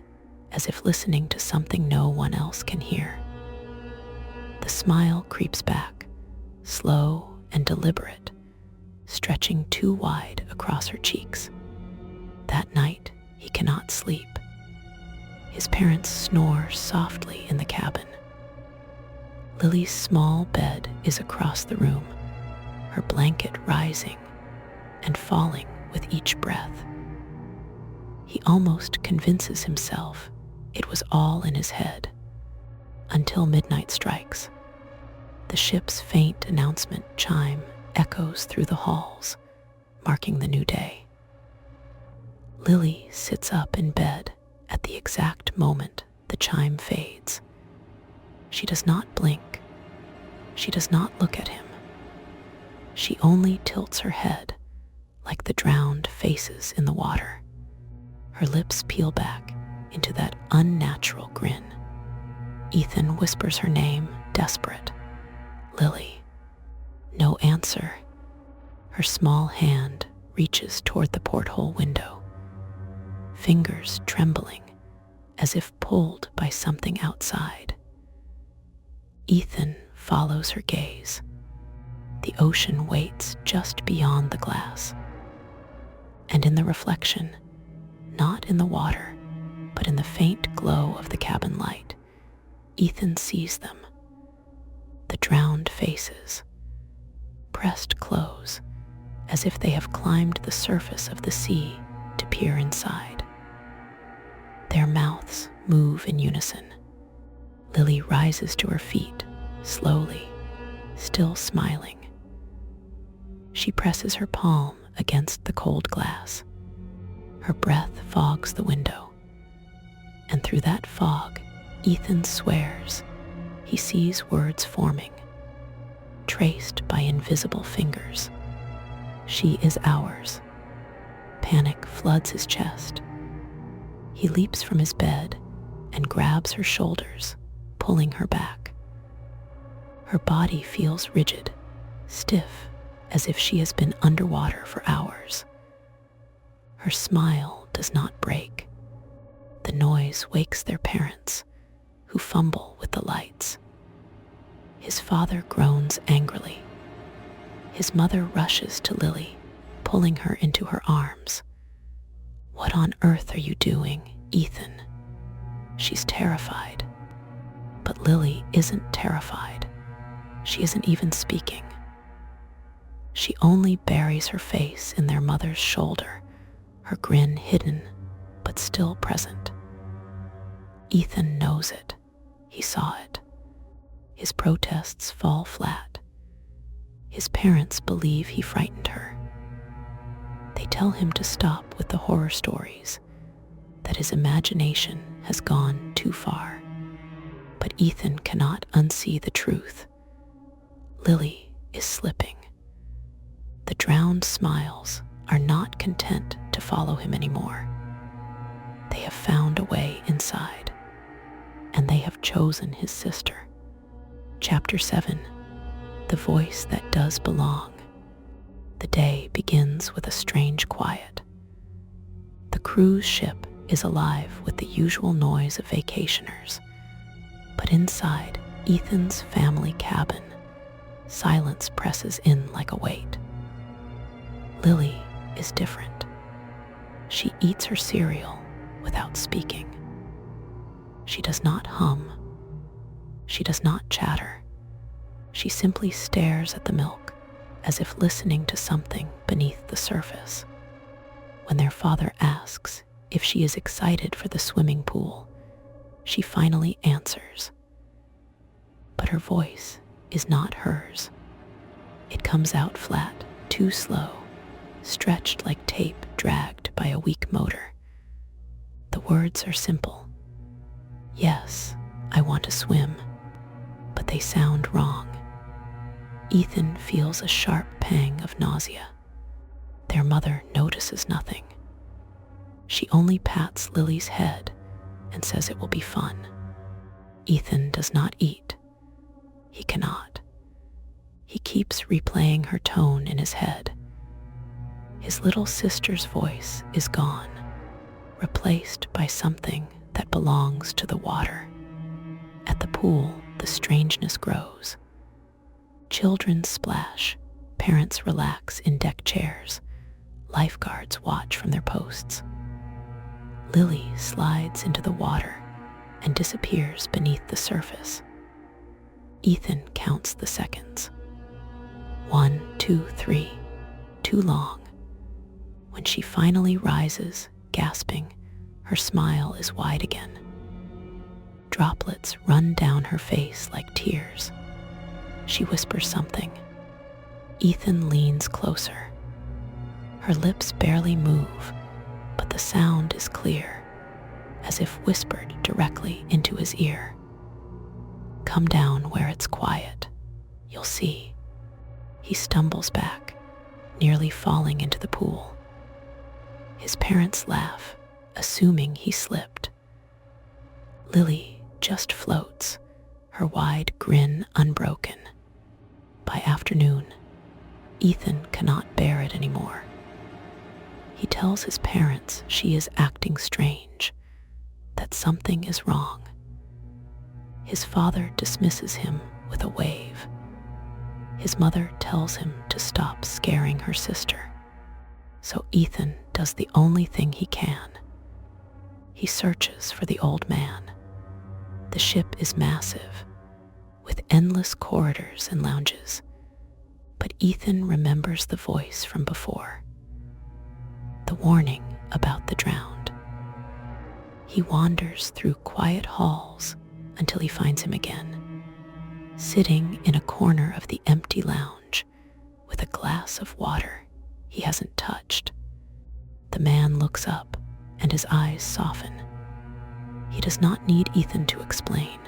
as if listening to something no one else can hear. The smile creeps back, slow and deliberate, stretching too wide across her cheeks. That night, he cannot sleep. His parents snore softly in the cabin. Lily's small bed is across the room, her blanket rising and falling with each breath. He almost convinces himself it was all in his head, until midnight strikes. The ship's faint announcement chime echoes through the halls, marking the new day. Lily sits up in bed at the exact moment the chime fades. She does not blink. She does not look at him. She only tilts her head like the drowned faces in the water. Her lips peel back into that unnatural grin. Ethan whispers her name, desperate. Lily. No answer. Her small hand reaches toward the porthole window, fingers trembling as if pulled by something outside. Ethan follows her gaze. The ocean waits just beyond the glass. And in the reflection, not in the water, but in the faint glow of the cabin light, Ethan sees them. The drowned faces, pressed close, as if they have climbed the surface of the sea to peer inside. Their mouths move in unison. Lily rises to her feet, slowly, still smiling. She presses her palm against the cold glass. Her breath fogs the window. And through that fog, Ethan swears he sees words forming, traced by invisible fingers. She is ours. Panic floods his chest. He leaps from his bed and grabs her shoulders, pulling her back. Her body feels rigid, stiff, as if she has been underwater for hours. Her smile does not break. The noise wakes their parents, who fumble with the lights. His father groans angrily. His mother rushes to Lily, pulling her into her arms. What on earth are you doing, Ethan? She's terrified. But Lily isn't terrified. She isn't even speaking. She only buries her face in their mother's shoulder, her grin hidden, but still present. Ethan knows it. He saw it. His protests fall flat. His parents believe he frightened her. They tell him to stop with the horror stories, that his imagination has gone too far. But Ethan cannot unsee the truth. Lily is slipping. The drowned smiles are not content to follow him anymore. They have found a way inside, and they have chosen his sister. Chapter 7. The Voice That Does Belong. The day begins with a strange quiet. The cruise ship is alive with the usual noise of vacationers, but inside Ethan's family cabin, silence presses in like a weight. Lily is different. She eats her cereal without speaking. She does not hum. She does not chatter. She simply stares at the milk as if listening to something beneath the surface. When their father asks if she is excited for the swimming pool, she finally answers. But her voice is not hers. It comes out flat, too slow, stretched like tape dragged by a weak motor. The words are simple. Yes, I want to swim, but they sound wrong. Ethan feels a sharp pang of nausea. Their mother notices nothing. She only pats Lily's head and says it will be fun. Ethan does not eat. He cannot. He keeps replaying her tone in his head. His little sister's voice is gone, replaced by something that belongs to the water. At the pool, the strangeness grows. Children splash, parents relax in deck chairs, lifeguards watch from their posts. Lily slides into the water and disappears beneath the surface. Ethan counts the seconds. 1, 2, 3, too long. When she finally rises, gasping, her smile is wide again. Droplets run down her face like tears. She whispers something. Ethan leans closer. Her lips barely move, but the sound is clear, as if whispered directly into his ear. Come down where it's quiet. You'll see. He stumbles back, nearly falling into the pool. His parents laugh, assuming he slipped. Lily just floats, her wide grin unbroken. By afternoon, Ethan cannot bear it anymore. He tells his parents she is acting strange, that something is wrong. His father dismisses him with a wave. His mother tells him to stop scaring her sister. So Ethan does the only thing he can. He searches for the old man. The ship is massive, with endless corridors and lounges. But Ethan remembers the voice from before. The warning about the drowned. He wanders through quiet halls until he finds him again, sitting in a corner of the empty lounge with a glass of water he hasn't touched. The man looks up and his eyes soften. He does not need Ethan to explain.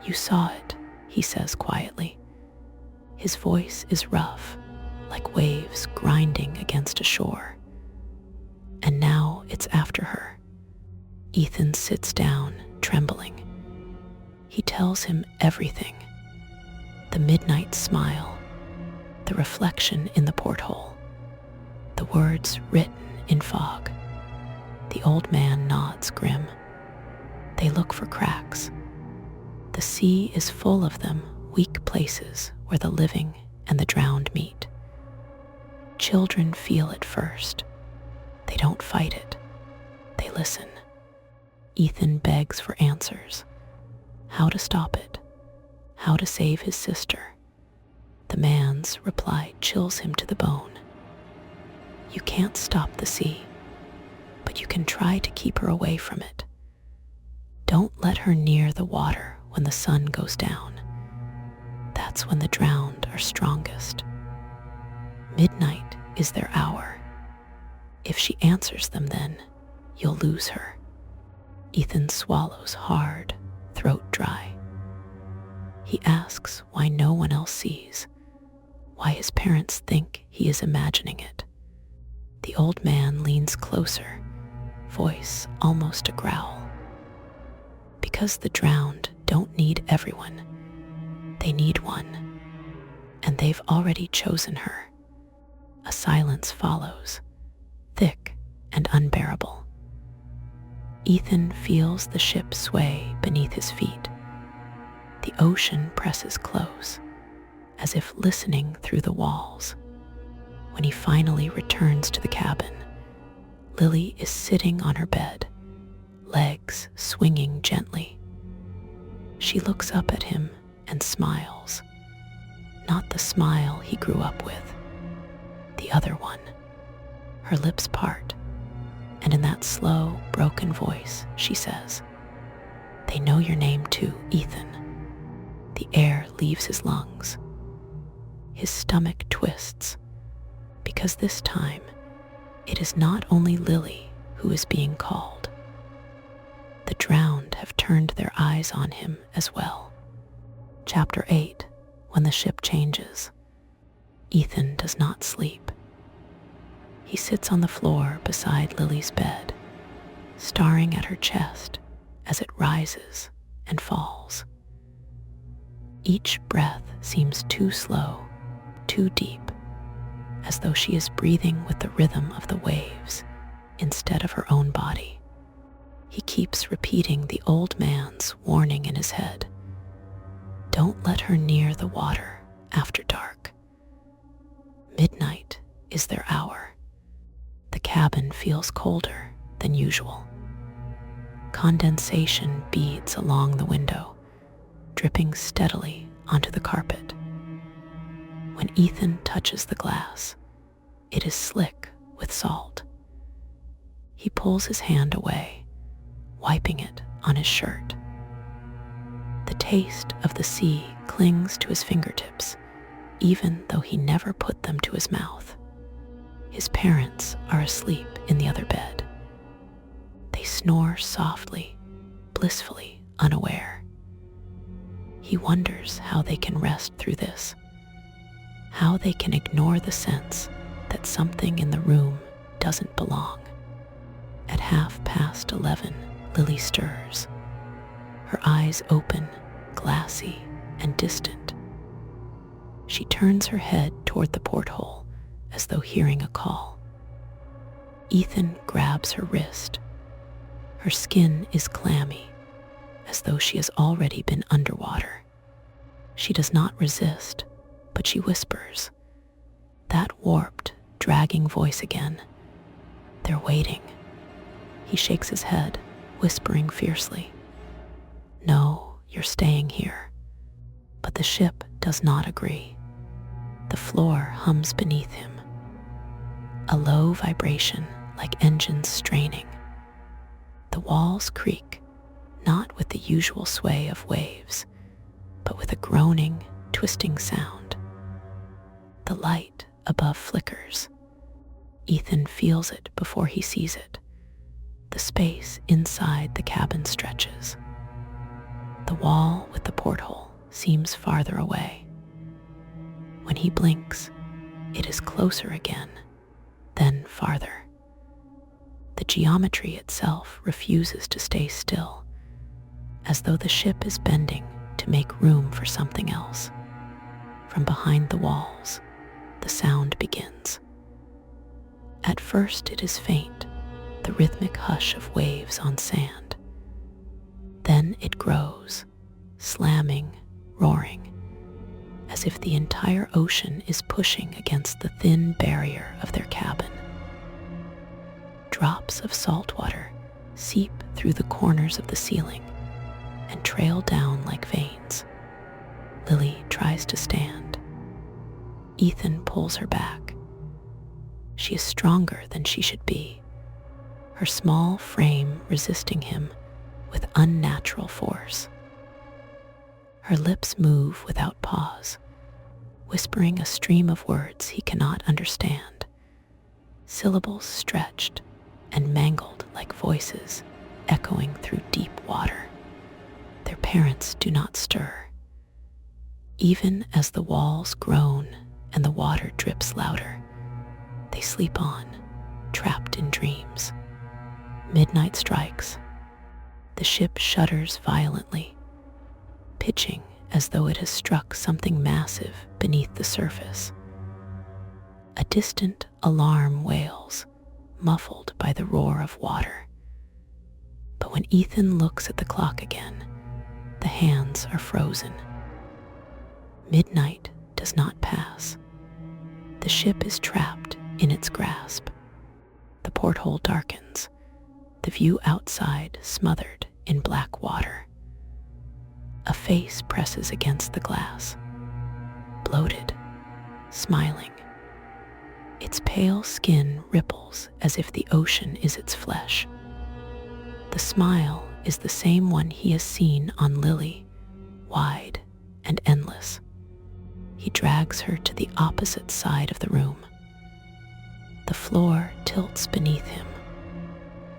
You saw it, he says quietly. His voice is rough, like waves grinding against a shore. And now it's after her. Ethan sits down, trembling. He tells him everything. The midnight smile, the reflection in the porthole, the words written in fog. The old man nods grim. They look for cracks. The sea is full of them, weak places where the living and the drowned meet. Children feel it first. They don't fight it. They listen. Ethan begs for answers. How to stop it. How to save his sister. The man's reply chills him to the bone. You can't stop the sea, but you can try to keep her away from it. Don't let her near the water when the sun goes down. That's when the drowned are strongest. Midnight is their hour. If she answers them then, you'll lose her. Ethan swallows hard, throat dry. He asks why no one else sees, why his parents think he is imagining it. The old man leans closer, voice almost a growl. Because the drowned don't need everyone. They need one, and they've already chosen her. A silence follows, thick and unbearable. Ethan feels the ship sway beneath his feet. The ocean presses close, as if listening through the walls. When he finally returns to the cabin, Lily is sitting on her bed, legs swinging gently. She looks up at him and smiles. Not the smile he grew up with, the other one. Her lips part, and in that slow, broken voice, she says, "They know your name too, Ethan." The air leaves his lungs. His stomach twists, because this time, it is not only Lily who is being called. The drowned have turned their eyes on him as well. Chapter 8, when the ship changes. Ethan does not sleep. He sits on the floor beside Lily's bed, staring at her chest as it rises and falls. Each breath seems too slow, too deep, as though she is breathing with the rhythm of the waves instead of her own body. He keeps repeating the old man's warning in his head. Don't let her near the water after dark. Midnight is their hour. The cabin feels colder than usual. Condensation beads along the window, dripping steadily onto the carpet. When Ethan touches the glass, it is slick with salt. He pulls his hand away, wiping it on his shirt. The taste of the sea clings to his fingertips, even though he never put them to his mouth. His parents are asleep in the other bed. They snore softly, blissfully unaware. He wonders how they can rest through this, how they can ignore the sense that something in the room doesn't belong. At 11:30, Lily stirs, her eyes open, glassy and distant. She turns her head toward the porthole as though hearing a call. Ethan grabs her wrist. Her skin is clammy, as though she has already been underwater. She does not resist, but she whispers. That warped, dragging voice again. They're waiting. He shakes his head, whispering fiercely. No, you're staying here. But the ship does not agree. The floor hums beneath him. A low vibration like engines straining. The walls creak, not with the usual sway of waves, but with a groaning, twisting sound. The light above flickers. Ethan feels it before he sees it. The space inside the cabin stretches. The wall with the porthole seems farther away. When he blinks, it is closer again, then farther. The geometry itself refuses to stay still, as though the ship is bending to make room for something else. From behind the walls, the sound begins. At first it is faint, the rhythmic hush of waves on sand. Then it grows, slamming, roaring, as if the entire ocean is pushing against the thin barrier of their cabin. Drops of salt water seep through the corners of the ceiling and trail down like veins. Lily tries to stand. Ethan pulls her back. She is stronger than she should be, her small frame resisting him with unnatural force. Her lips move without pause, whispering a stream of words he cannot understand, syllables stretched and mangled like voices echoing through deep water. Their parents do not stir. Even as the walls groan and the water drips louder, they sleep on, trapped in dreams. Midnight strikes. The ship shudders violently, pitching as though it has struck something massive beneath the surface. A distant alarm wails, muffled by the roar of water. But when Ethan looks at the clock again, the hands are frozen. Midnight does not pass. The ship is trapped in its grasp. The porthole darkens, the view outside smothered in black water. A face presses against the glass, bloated, smiling. Its pale skin ripples as if the ocean is its flesh. The smile is the same one he has seen on Lily, wide and endless. He drags her to the opposite side of the room. The floor tilts beneath him,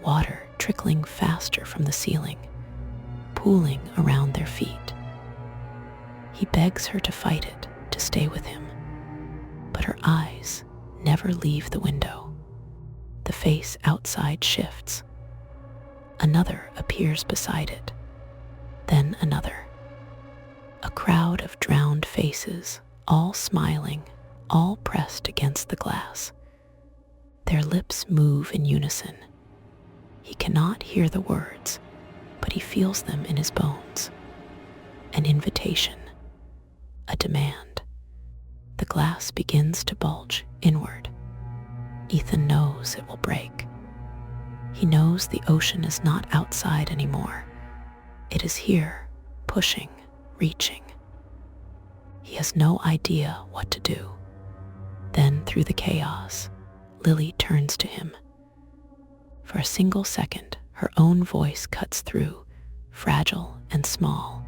water trickling faster from the ceiling, pooling around their feet. He begs her to fight it, to stay with him, but her eyes never leave the window. The face outside shifts. Another appears beside it, then another. A crowd of drowned faces, all smiling, all pressed against the glass. Their lips move in unison. He cannot hear the words, but he feels them in his bones. An invitation, a demand. The glass begins to bulge inward. Ethan knows it will break. He knows the ocean is not outside anymore. It is here, pushing, reaching. He has no idea what to do. Then, through the chaos, Lily turns to him. For a single second, her own voice cuts through, fragile and small.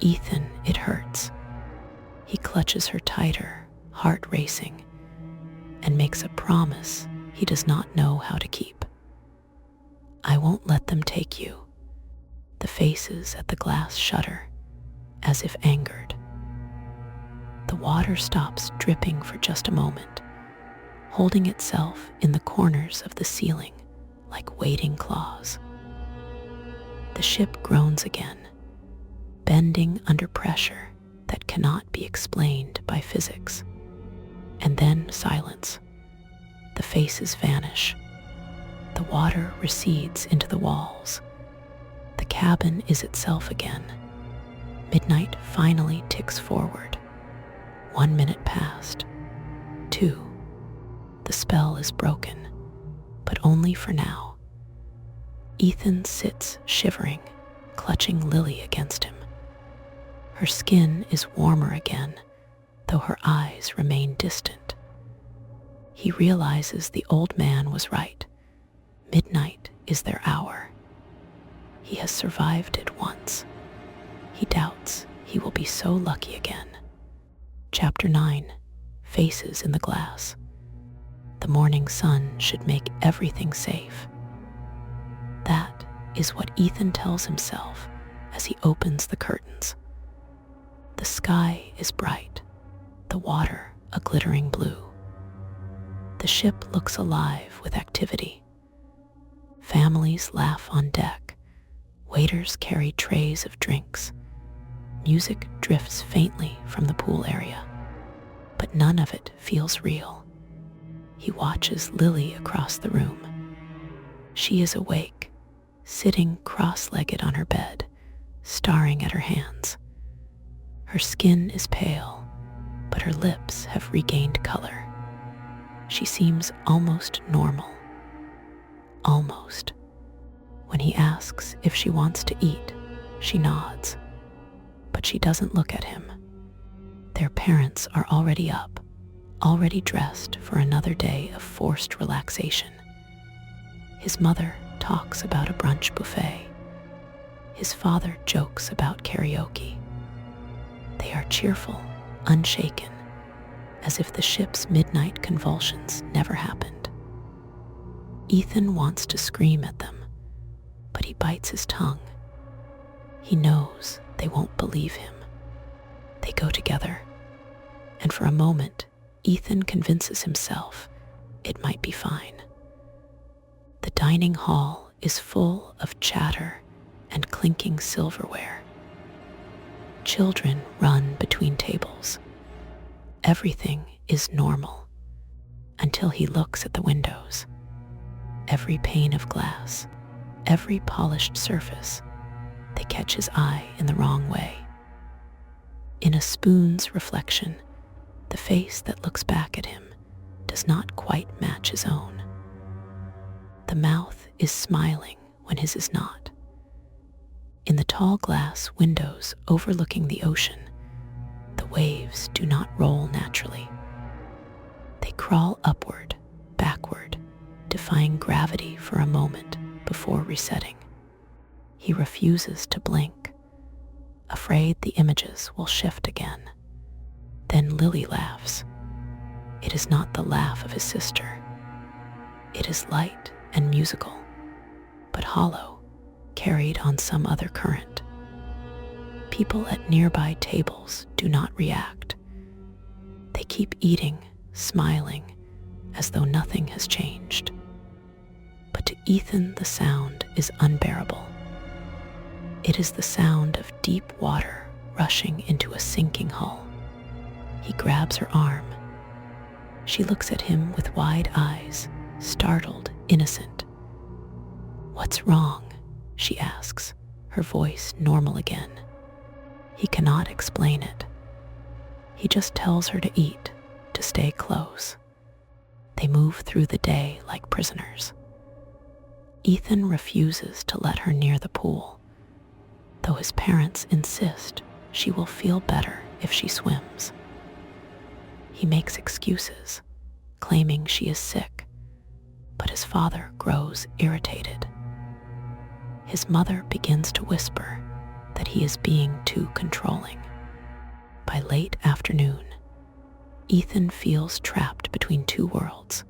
Ethan, it hurts. He clutches her tighter, heart racing, and makes a promise he does not know how to keep. I won't let them take you. The faces at the glass shudder, as if angered. The water stops dripping for just a moment, holding itself in the corners of the ceiling like waiting claws. The ship groans again, bending under pressure that cannot be explained by physics. And then silence. The faces vanish. The water recedes into the walls. The cabin is itself again. Midnight finally ticks forward. 1 minute passed. 2. The spell is broken, but only for now. Ethan sits shivering, clutching Lily against him. Her skin is warmer again, though her eyes remain distant. He realizes the old man was right. Midnight is their hour. He has survived it once. He doubts he will be so lucky again. Chapter 9. Faces in the Glass. The morning sun should make everything safe. That is what Ethan tells himself as he opens the curtains. The sky is bright, the water a glittering blue. The ship looks alive with activity. Families laugh on deck. Waiters carry trays of drinks. Music drifts faintly from the pool area, but none of it feels real. He watches Lily across the room. She is awake, sitting cross-legged on her bed, staring at her hands. Her skin is pale, but her lips have regained color. She seems almost normal. Almost. When he asks if she wants to eat, she nods, but she doesn't look at him. Their parents are already up, already dressed for another day of forced relaxation. His mother talks about a brunch buffet. His father jokes about karaoke. They are cheerful, unshaken, as if the ship's midnight convulsions never happened. Ethan wants to scream at them, but he bites his tongue. He knows they won't believe him. They go together, and for a moment, Ethan convinces himself it might be fine. The dining hall is full of chatter and clinking silverware. Children run between tables. Everything is normal until he looks at the windows. Every pane of glass, every polished surface, they catch his eye in the wrong way. In a spoon's reflection, the face that looks back at him does not quite match his own. The mouth is smiling when his is not. In the tall glass windows overlooking the ocean, the waves do not roll naturally. They crawl upward, backward, defying gravity for a moment before resetting. He refuses to blink, afraid the images will shift again. Then Lily laughs. It is not the laugh of his sister. It is light and musical, but hollow, carried on some other current. People at nearby tables do not react. They keep eating, smiling, as though nothing has changed. But to Ethan, the sound is unbearable. It is the sound of deep water rushing into a sinking hull. He grabs her arm. She looks at him with wide eyes, startled, innocent. "What's wrong?" she asks, her voice normal again. He cannot explain it. He just tells her to eat, to stay close. They move through the day like prisoners. Ethan refuses to let her near the pool, though his parents insist she will feel better if she swims. He makes excuses, claiming she is sick, but his father grows irritated. His mother begins to whisper that he is being too controlling. By late afternoon, Ethan feels trapped between two worlds.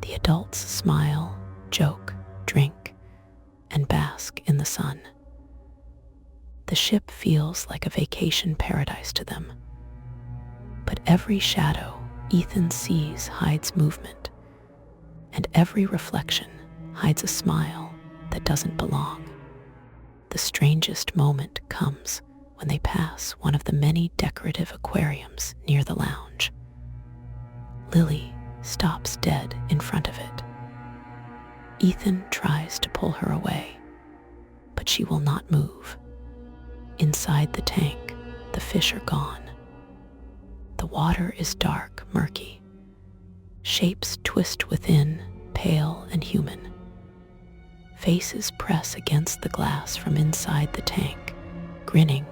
The adults smile, joke, drink, and bask in the sun. The ship feels like a vacation paradise to them. But every shadow Ethan sees hides movement, and every reflection hides a smile that doesn't belong. The strangest moment comes when they pass one of the many decorative aquariums near the lounge. Lily stops dead in front of it. Ethan tries to pull her away, but she will not move. Inside the tank, the fish are gone. The water is dark, murky. Shapes twist within, pale and human. Faces press against the glass from inside the tank, grinning,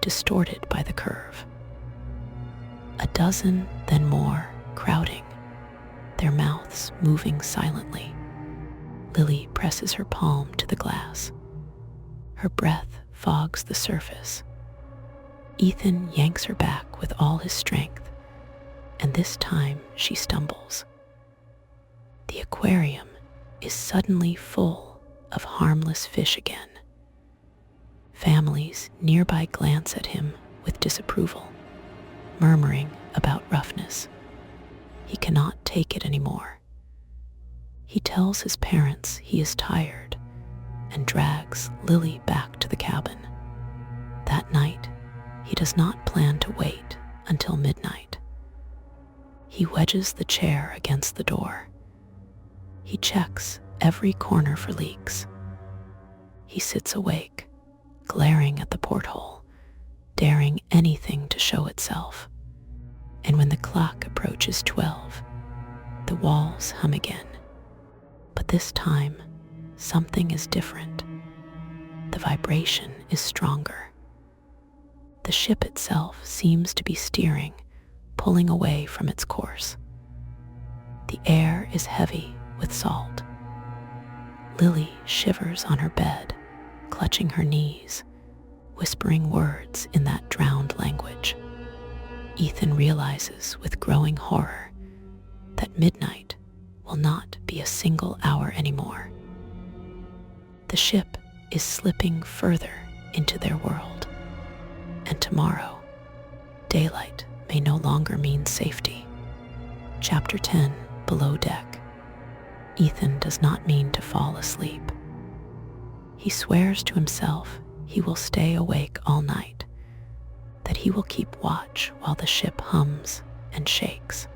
distorted by the curve. A dozen, then more, crowding, their mouths moving silently. Lily presses her palm to the glass. Her breath fogs the surface. Ethan yanks her back with all his strength, and this time she stumbles. The aquarium is suddenly full of harmless fish again. Families nearby glance at him with disapproval, murmuring about roughness. He cannot take it anymore. He tells his parents he is tired and drags Lily back to the cabin. That night, he does not plan to wait until midnight. He wedges the chair against the door. He checks every corner for leaks. He sits awake, glaring at the porthole, daring anything to show itself. And when the clock approaches 12, the walls hum again. But this time, something is different. The vibration is stronger. The ship itself seems to be steering, pulling away from its course. The air is heavy with salt. Lily shivers on her bed, clutching her knees, whispering words in that drowned language. Ethan realizes with growing horror that midnight will not be a single hour anymore. The ship is slipping further into their world, and tomorrow, daylight may no longer mean safety. Chapter 10, Below Deck. Ethan does not mean to fall asleep. He swears to himself he will stay awake all night, that he will keep watch while the ship hums and shakes.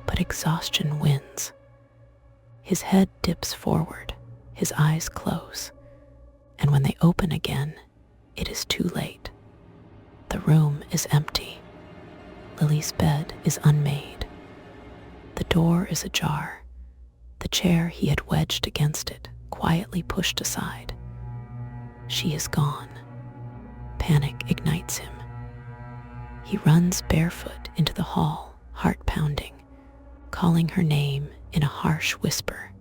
But exhaustion wins. His head dips forward, his eyes close, and when they open again, it is too late. The room is empty. Lily's bed is unmade. The door is ajar. The chair he had wedged against it, quietly pushed aside. She is gone. Panic ignites him. He runs barefoot into the hall, heart pounding, calling her name in a harsh whisper.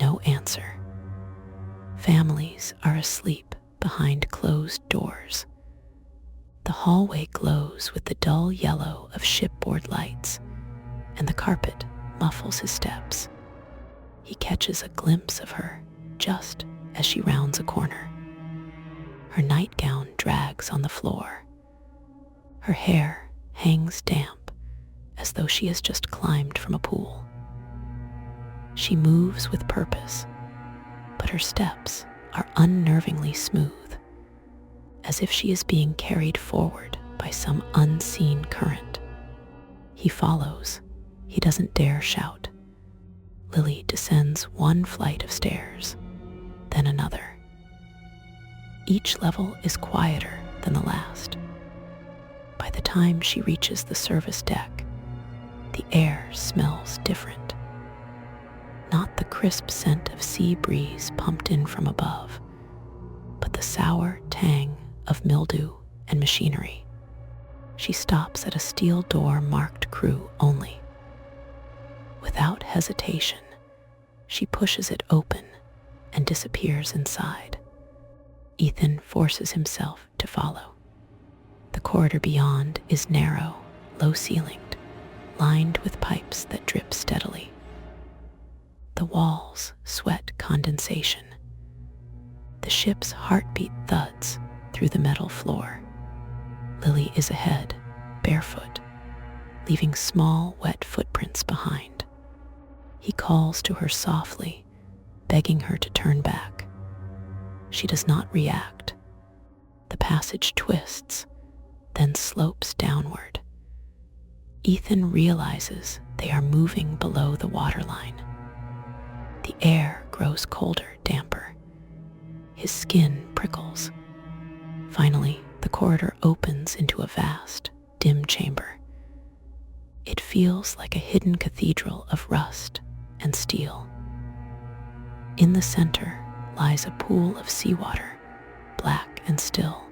No answer. Families are asleep behind closed doors. The hallway glows with the dull yellow of shipboard lights, and the carpet muffles his steps. He catches a glimpse of her just as she rounds a corner. Her nightgown drags on the floor. Her hair hangs damp as though she has just climbed from a pool. She moves with purpose, but her steps are unnervingly smooth, as if she is being carried forward by some unseen current. He follows. He doesn't dare shout. Lily descends one flight of stairs, then another. Each level is quieter than the last. By the time she reaches the service deck, the air smells different. Not the crisp scent of sea breeze pumped in from above, but the sour tang of mildew and machinery. She stops at a steel door marked crew only. Without hesitation, she pushes it open and disappears inside. Ethan forces himself to follow. The corridor beyond is narrow, low-ceilinged, lined with pipes that drip steadily. The walls sweat condensation. The ship's heartbeat thuds through the metal floor. Lily is ahead, barefoot, leaving small, wet footprints behind. He calls to her softly, begging her to turn back. She does not react. The passage twists, then slopes downward. Ethan realizes they are moving below the waterline. The air grows colder, damper. His skin prickles. Finally, the corridor opens into a vast, dim chamber. It feels like a hidden cathedral of rust and steel. In the center lies a pool of seawater, black and still,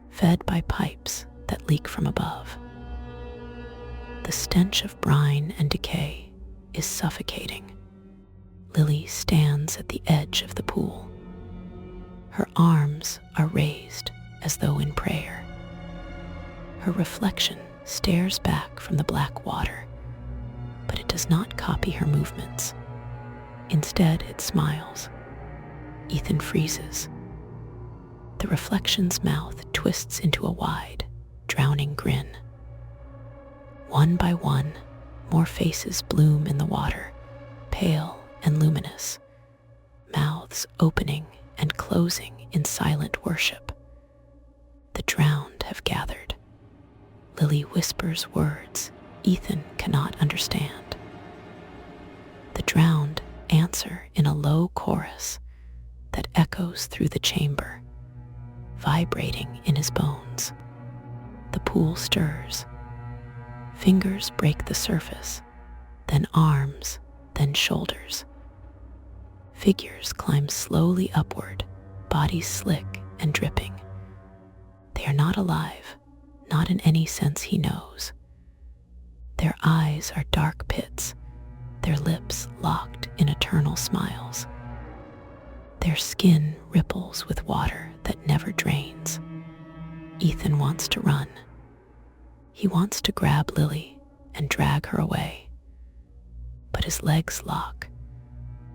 fed by pipes that leak from above. The stench of brine and decay is suffocating. Lily stands at the edge of the pool. Her arms are raised as though in prayer. Her reflection stares back from the black water, but it does not copy her movements. Instead, it smiles. Ethan freezes. The reflection's mouth twists into a wide, drowning grin. One by one, more faces bloom in the water, pale and luminous, mouths opening and closing in silent worship. The drowned have gathered. Lily whispers words Ethan cannot understand. The drowned answer in a low chorus that echoes through the chamber, vibrating in his bones. The pool stirs. Fingers break the surface, then arms, then shoulders. Figures climb slowly upward, bodies slick and dripping. They are not alive, not in any sense he knows. Their eyes are dark pits, their lips locked in eternal smiles. Their skin ripples with water that never drains. Ethan wants to run. He wants to grab Lily and drag her away. But his legs lock.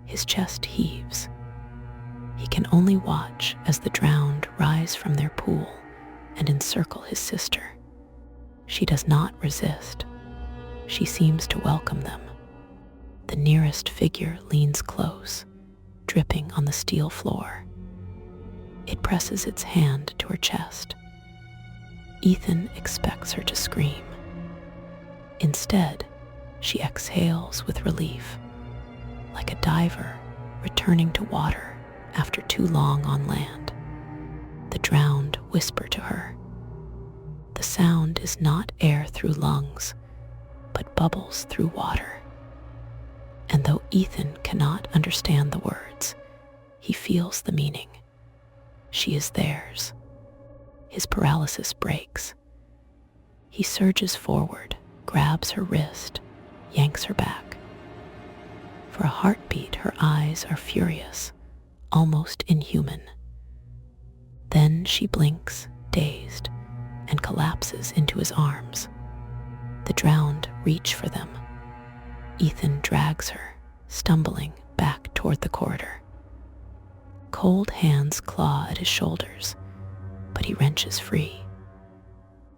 His chest heaves. He can only watch as the drowned rise from their pool and encircle his sister. She does not resist. She seems to welcome them. The nearest figure leans close, dripping on the steel floor. It presses its hand to her chest. Ethan expects her to scream. Instead, she exhales with relief, like a diver returning to water after too long on land. The drowned whisper to her. The sound is not air through lungs, but bubbles through water. And though Ethan cannot understand the words, he feels the meaning. She is theirs. His paralysis breaks. He surges forward, grabs her wrist, yanks her back. For a heartbeat, her eyes are furious, almost inhuman. Then she blinks, dazed, and collapses into his arms. The drowned reach for them. Ethan drags her, stumbling back toward the corridor. Cold hands claw at his shoulders, but he wrenches free.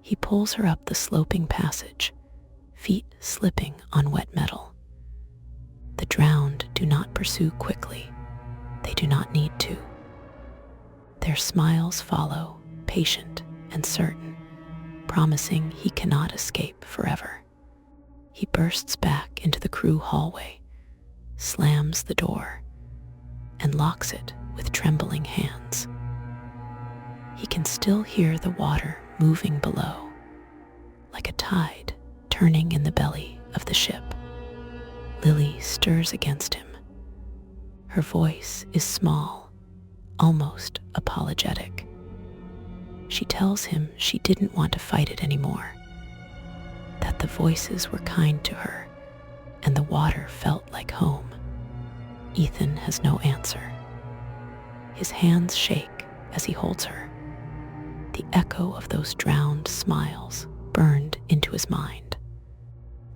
He pulls her up the sloping passage, feet slipping on wet metal. The drowned do not pursue quickly. They do not need to. Their smiles follow, patient and certain, promising he cannot escape forever. He bursts back into the crew hallway, slams the door, and locks it with trembling hands. He can still hear the water moving below, like a tide turning in the belly of the ship. Lily stirs against him. Her voice is small, almost apologetic. She tells him she didn't want to fight it anymore, that the voices were kind to her and the water felt like home. Ethan has no answer. His hands shake as he holds her. The echo of those drowned smiles burned into his mind.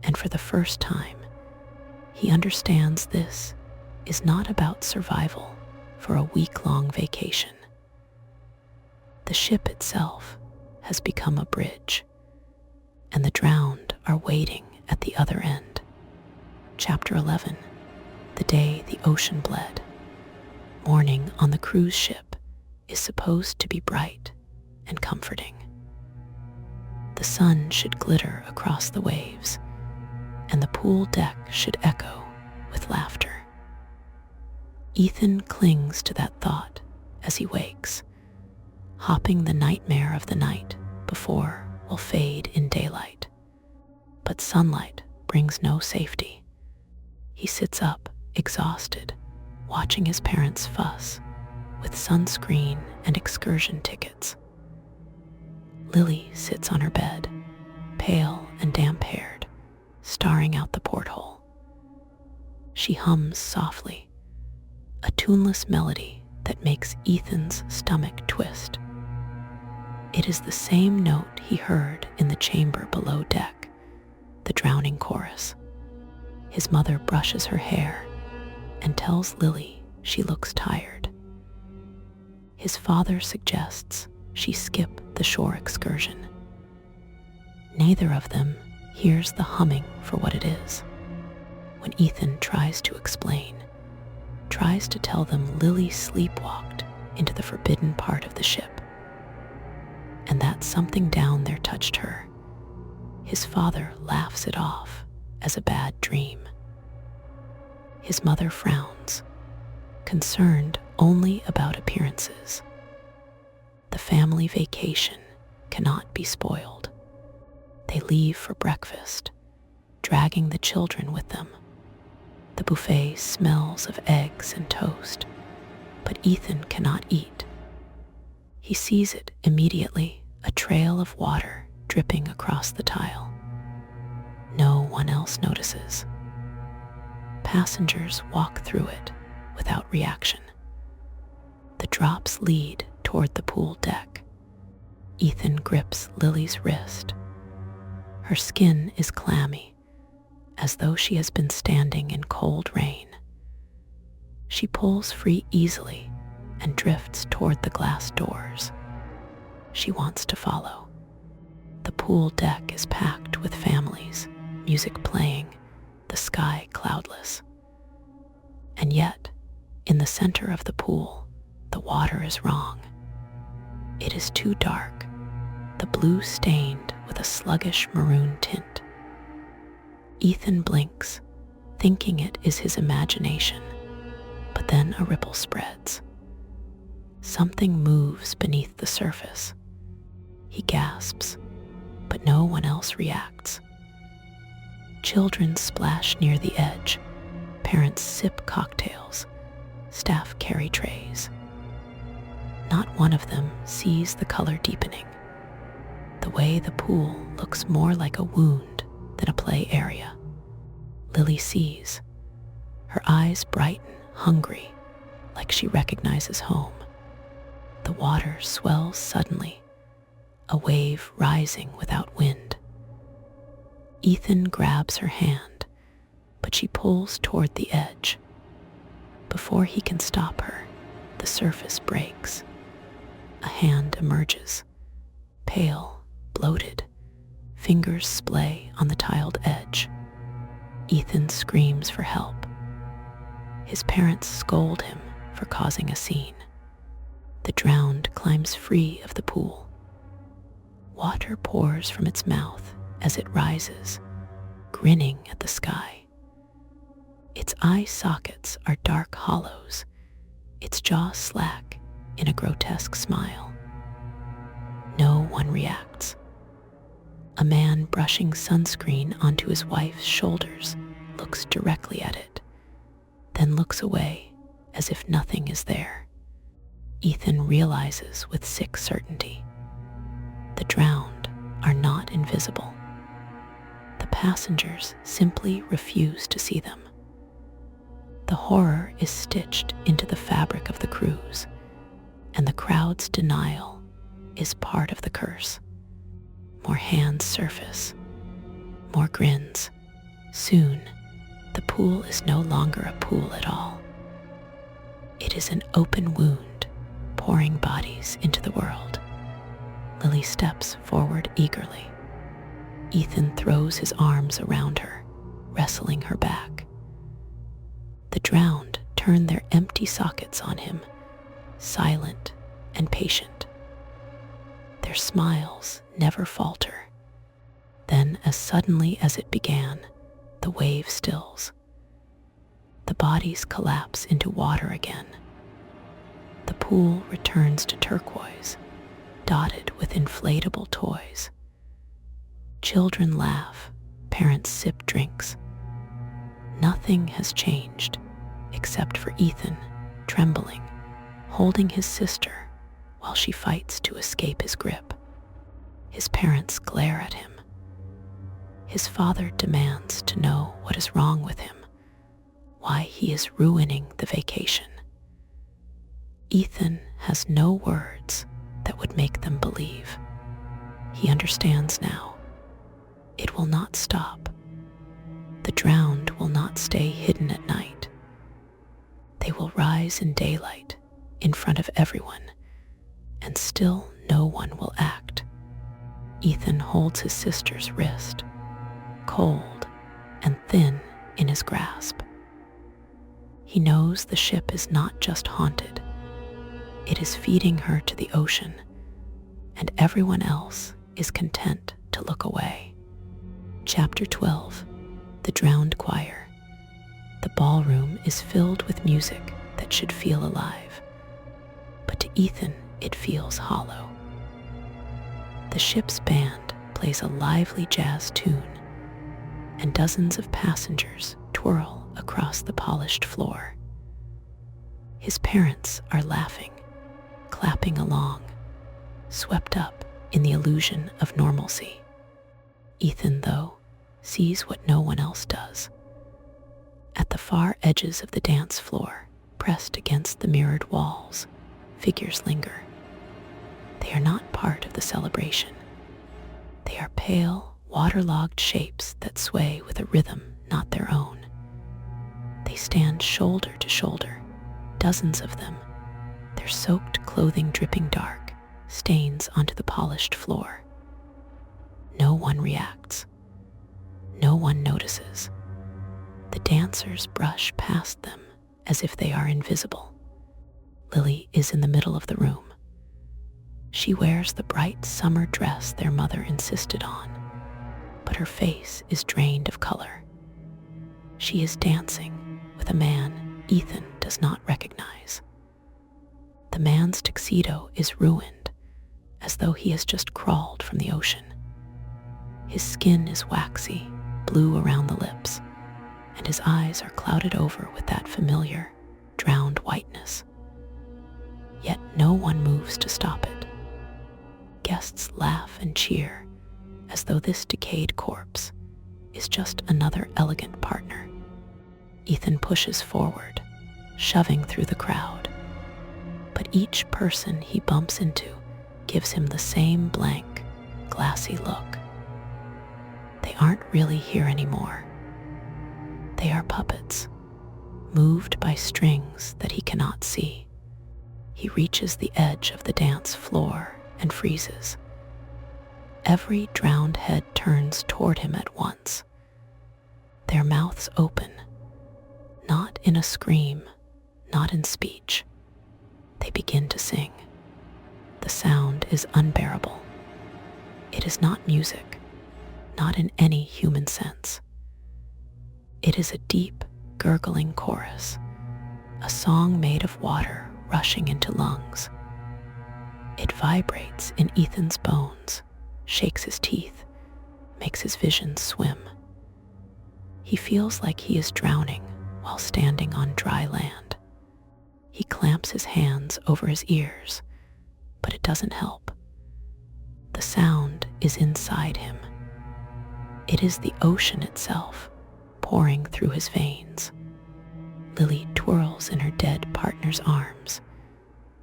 And for the first time, he understands this is not about survival for a week-long vacation. The ship itself has become a bridge, and the drowned are waiting at the other end. Chapter 11, The Day the Ocean Bled. Morning on the cruise ship is supposed to be bright and comforting. The sun should glitter across the waves, and the pool deck should echo with laughter. Ethan clings to that thought as he wakes, hoping the nightmare of the night before will fade in daylight. But sunlight brings no safety. He sits up, exhausted, watching his parents fuss with sunscreen and excursion tickets. Lily sits on her bed, pale and damp-haired, staring out the porthole. She hums softly, a tuneless melody that makes Ethan's stomach twist. It is the same note he heard in the chamber below deck, the drowning chorus. His mother brushes her hair and tells Lily she looks tired. His father suggests she skip the shore excursion. Neither of them hears the humming for what it is. When Ethan tries to explain, tries to tell them Lily sleepwalked into the forbidden part of the ship, and that something down there touched her, his father laughs it off as a bad dream. His mother frowns, concerned only about appearances. The family vacation cannot be spoiled. They leave for breakfast, dragging the children with them. The buffet smells of eggs and toast, but Ethan cannot eat. He sees it immediately, a trail of water dripping across the tile. No one else notices. Passengers walk through it without reaction. The drops lead toward the pool deck. Ethan grips Lily's wrist. Her skin is clammy, as though she has been standing in cold rain. She pulls free easily and drifts toward the glass doors. She wants to follow. The pool deck is packed with families, music playing, the sky cloudless. And yet, in the center of the pool, the water is wrong. It is too dark, the blue stained with a sluggish maroon tint. Ethan blinks, thinking it is his imagination, but then a ripple spreads. Something moves beneath the surface. He gasps, but no one else reacts. Children splash near the edge. Parents sip cocktails. Staff carry trays. Not one of them sees the color deepening. The way the pool looks more like a wound than a play area. Lily sees. Her eyes brighten, hungry, like she recognizes home. The water swells suddenly, a wave rising without wind. Ethan grabs her hand, but she pulls toward the edge. Before he can stop her, the surface breaks. A hand emerges, pale, bloated, fingers splay on the tiled edge. Ethan screams for help. His parents scold him for causing a scene. The drowned climbs free of the pool. Water pours from its mouth as it rises, grinning at the sky. Its eye sockets are dark hollows, its jaw slack in a grotesque smile. No one reacts. A man brushing sunscreen onto his wife's shoulders looks directly at it, then looks away as if nothing is there. Ethan realizes with sick certainty. The drowned are not invisible. The passengers simply refuse to see them. The horror is stitched into the fabric of the cruise, and the crowd's denial is part of the curse. More hands surface, more grins. Soon, the pool is no longer a pool at all. It is an open wound, pouring bodies into the world. Lily steps forward eagerly. Ethan throws his arms around her, wrestling her back. The drowned turn their empty sockets on him, silent and patient. Their smiles never falter. Then, as suddenly as it began, the wave stills. The bodies collapse into water again. The pool returns to turquoise, dotted with inflatable toys. Children laugh, parents sip drinks. Nothing has changed, except for Ethan, trembling, holding his sister while she fights to escape his grip. His parents glare at him. His father demands to know what is wrong with him, why he is ruining the vacation. Ethan has no words that would make them believe. He understands now. It will not stop. The drowned will not stay hidden at night. They will rise in daylight in front of everyone, and still no one will act. Ethan holds his sister's wrist, cold and thin in his grasp. He knows the ship is not just haunted. It is feeding her to the ocean, and everyone else is content to look away. Chapter 12. The Drowned Choir. The ballroom is filled with music that should feel alive, but to Ethan it feels hollow. The ship's band plays a lively jazz tune, and dozens of passengers twirl across the polished floor. His parents are laughing, clapping along, swept up in the illusion of normalcy. Ethan, though, sees what no one else does. At the far edges of the dance floor, pressed against the mirrored walls, figures linger. They are not part of the celebration. They are pale, waterlogged shapes that sway with a rhythm not their own. They stand shoulder to shoulder, dozens of them, their soaked clothing dripping dark, stains onto the polished floor. No one reacts. No one notices. The dancers brush past them as if they are invisible. Lily is in the middle of the room. She wears the bright summer dress their mother insisted on, but her face is drained of color. She is dancing with a man Ethan does not recognize. The man's tuxedo is ruined, as though he has just crawled from the ocean. His skin is waxy, blue around the lips, and his eyes are clouded over with that familiar, drowned whiteness. Yet no one moves to stop it. Guests laugh and cheer, as though this decayed corpse is just another elegant partner. Ethan pushes forward, shoving through the crowd, but each person he bumps into gives him the same blank, glassy look. They aren't really here anymore. They are puppets, moved by strings that he cannot see. He reaches the edge of the dance floor and freezes. Every drowned head turns toward him at once. Their mouths open, not in a scream, not in speech. They begin to sing. The sound is unbearable. It is not music, not in any human sense. It is a deep, gurgling chorus, a song made of water rushing into lungs. It vibrates in Ethan's bones, shakes his teeth, makes his vision swim. He feels like he is drowning while standing on dry land. He clamps his hands over his ears, but it doesn't help. The sound is inside him. It is the ocean itself, pouring through his veins. Lily twirls in her dead partner's arms,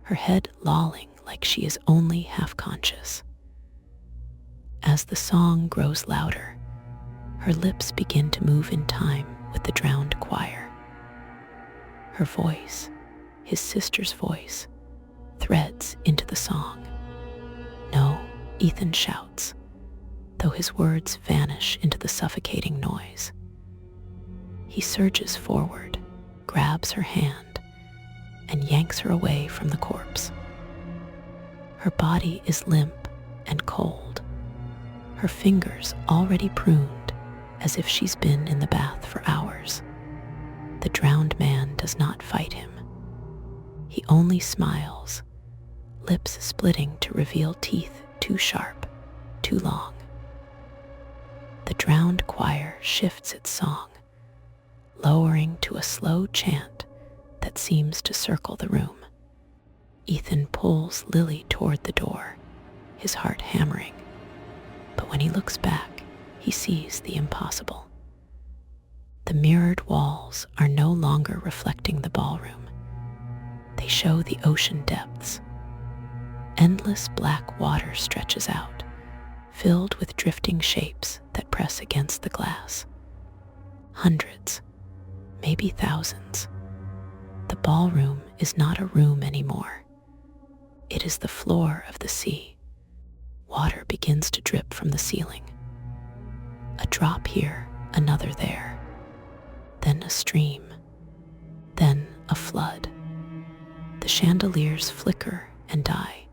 her head lolling like she is only half conscious. As the song grows louder, her lips begin to move in time with the drowned choir. Her voice, his sister's voice, threads into the song. "No," Ethan shouts, though his words vanish into the suffocating noise. He surges forward, grabs her hand, and yanks her away from the corpse. Her body is limp and cold, her fingers already pruned as if she's been in the bath for hours. The drowned man does not fight him. He only smiles, lips splitting to reveal teeth too sharp, too long. The drowned choir shifts its song, lowering to a slow chant that seems to circle the room. Ethan pulls Lily toward the door, his heart hammering. But when he looks back, he sees the impossible. The mirrored walls are no longer reflecting the ballroom. They show the ocean depths. Endless black water stretches out, filled with drifting shapes that press against the glass. Hundreds, maybe thousands. The ballroom is not a room anymore. It is the floor of the sea. Water begins to drip from the ceiling. A drop here, another there. Then a stream. Then a flood. The chandeliers flicker and die,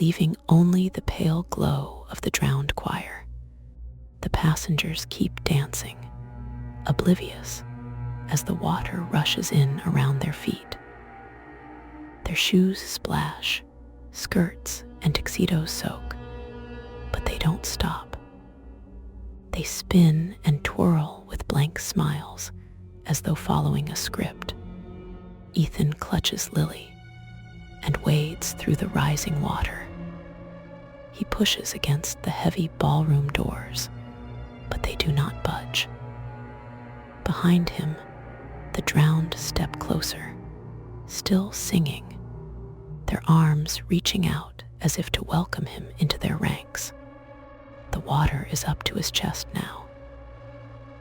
leaving only the pale glow of the drowned choir. The passengers keep dancing, oblivious, as the water rushes in around their feet. Their shoes splash, skirts and tuxedos soak, but they don't stop. They spin and twirl with blank smiles, as though following a script. Ethan clutches Lily and wades through the rising water. He pushes against the heavy ballroom doors, but they do not budge. Behind him, the drowned step closer, still singing, their arms reaching out as if to welcome him into their ranks. The water is up to his chest now.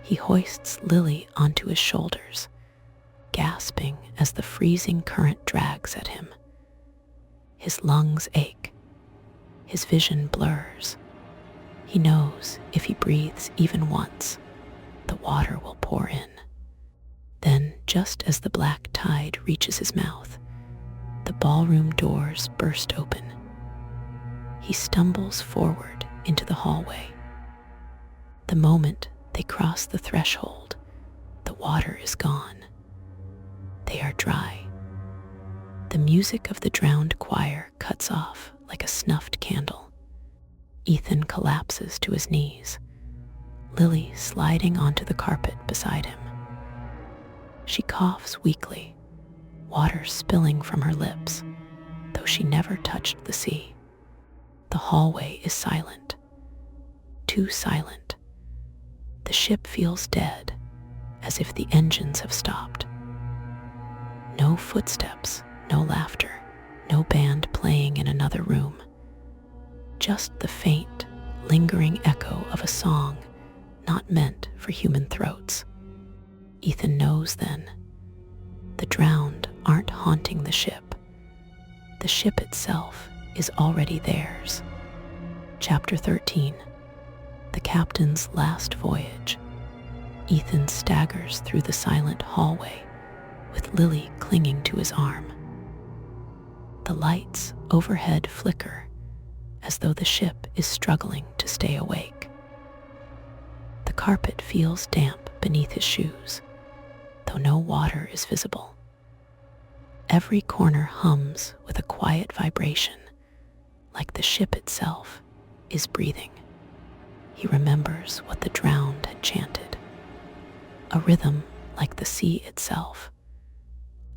He hoists Lily onto his shoulders, gasping as the freezing current drags at him. His lungs ache. His vision blurs. He knows if he breathes even once, the water will pour in. Then, just as the black tide reaches his mouth, the ballroom doors burst open. He stumbles forward into the hallway. The moment they cross the threshold, the water is gone. They are dry. The music of the drowned choir cuts off like a snuffed candle. Ethan collapses to his knees, Lily sliding onto the carpet beside him. She coughs weakly, water spilling from her lips, though she never touched the sea. The hallway is silent, too silent. The ship feels dead, as if the engines have stopped. No footsteps, no laughter, no band playing in another room. Just the faint, lingering echo of a song not meant for human throats. Ethan knows then. The drowned aren't haunting the ship. The ship itself is already theirs. Chapter 13. The captain's last voyage. Ethan staggers through the silent hallway, with Lily clinging to his arm. The lights overhead flicker as though the ship is struggling to stay awake. The carpet feels damp beneath his shoes, though no water is visible. Every corner hums with a quiet vibration, like the ship itself is breathing. He remembers what the drowned had chanted, a rhythm like the sea itself,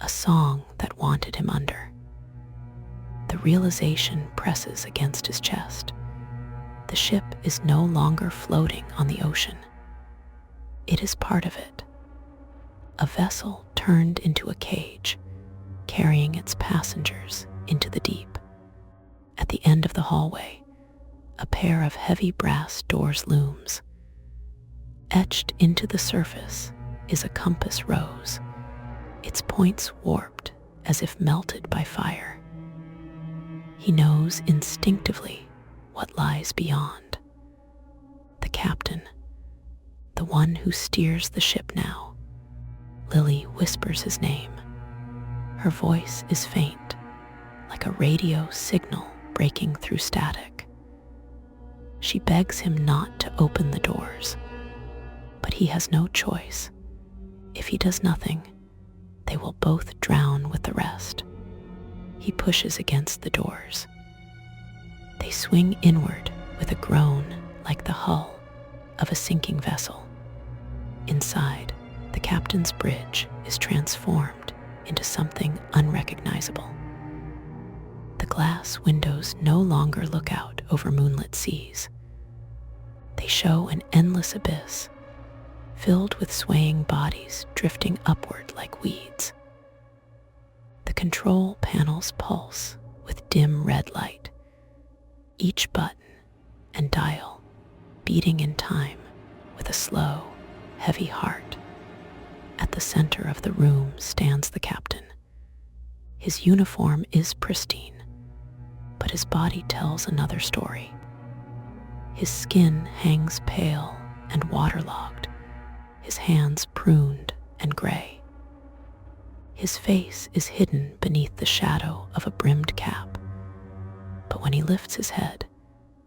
a song that wanted him under. The realization presses against his chest. The ship is no longer floating on the ocean. It is part of it, a vessel turned into a cage, carrying its passengers into the deep. At the end of the hallway, a pair of heavy brass doors looms. Etched into the surface is a compass rose, its points warped as if melted by fire. He knows instinctively what lies beyond. The captain, the one who steers the ship now. Lily whispers his name. Her voice is faint, like a radio signal breaking through static. She begs him not to open the doors, but he has no choice. If he does nothing, they will both drown with the rest. He pushes against the doors. They swing inward with a groan like the hull of a sinking vessel. Inside, the captain's bridge is transformed into something unrecognizable. The glass windows no longer look out over moonlit seas. They show an endless abyss, filled with swaying bodies drifting upward like weeds. The control panels pulse with dim red light, each button and dial beating in time with a slow, heavy heart. At the center of the room stands the captain. His uniform is pristine, but his body tells another story. His skin hangs pale and waterlogged, his hands pruned and gray. His face is hidden beneath the shadow of a brimmed cap, but when he lifts his head,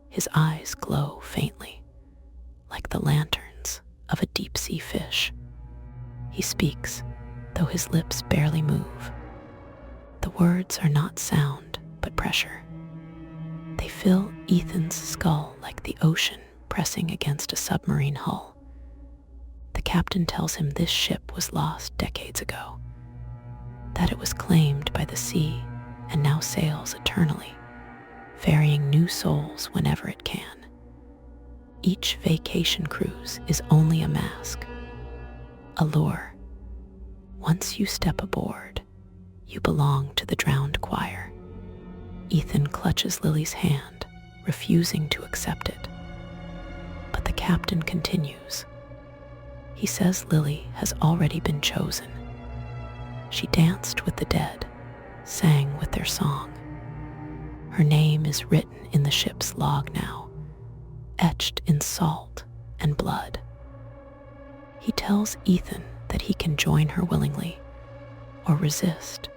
his eyes glow faintly, like the lanterns of a deep-sea fish. He speaks, though his lips barely move. The words are not sound, but pressure. They fill Ethan's skull like the ocean pressing against a submarine hull. The captain tells him this ship was lost decades ago, that it was claimed by the sea and now sails eternally, ferrying new souls whenever it can. Each vacation cruise is only a mask, a lure. Once you step aboard, you belong to the drowned choir. Ethan clutches Lily's hand, refusing to accept it. But the captain continues. He says Lily has already been chosen. She danced with the dead, sang with their song. Her name is written in the ship's log now, etched in salt and blood. He tells Ethan that he can join her willingly, or resist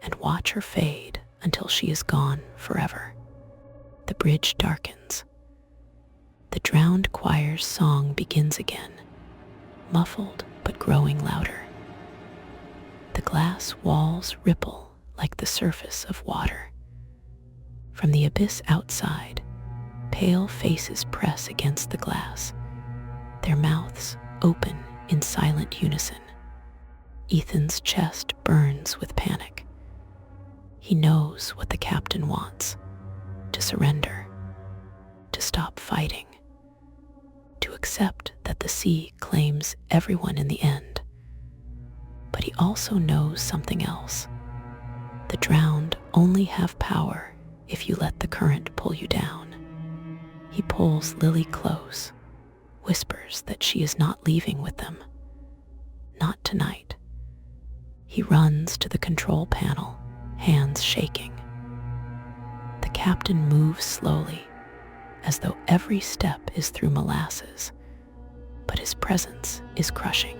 and watch her fade until she is gone forever. The bridge darkens. The drowned choir's song begins again, muffled but growing louder. The glass walls ripple like the surface of water. From the abyss outside, pale faces press against the glass, their mouths open in silent unison. Ethan's chest burns with panic. He knows what the captain wants: to surrender, to stop fighting, to accept that the sea claims everyone in the end. But he also knows something else. The drowned only have power if you let the current pull you down. He pulls Lily close, whispers that she is not leaving with them. Not tonight. He runs to the control panel, hands shaking. The captain moves slowly, as though every step is through molasses, but his presence is crushing.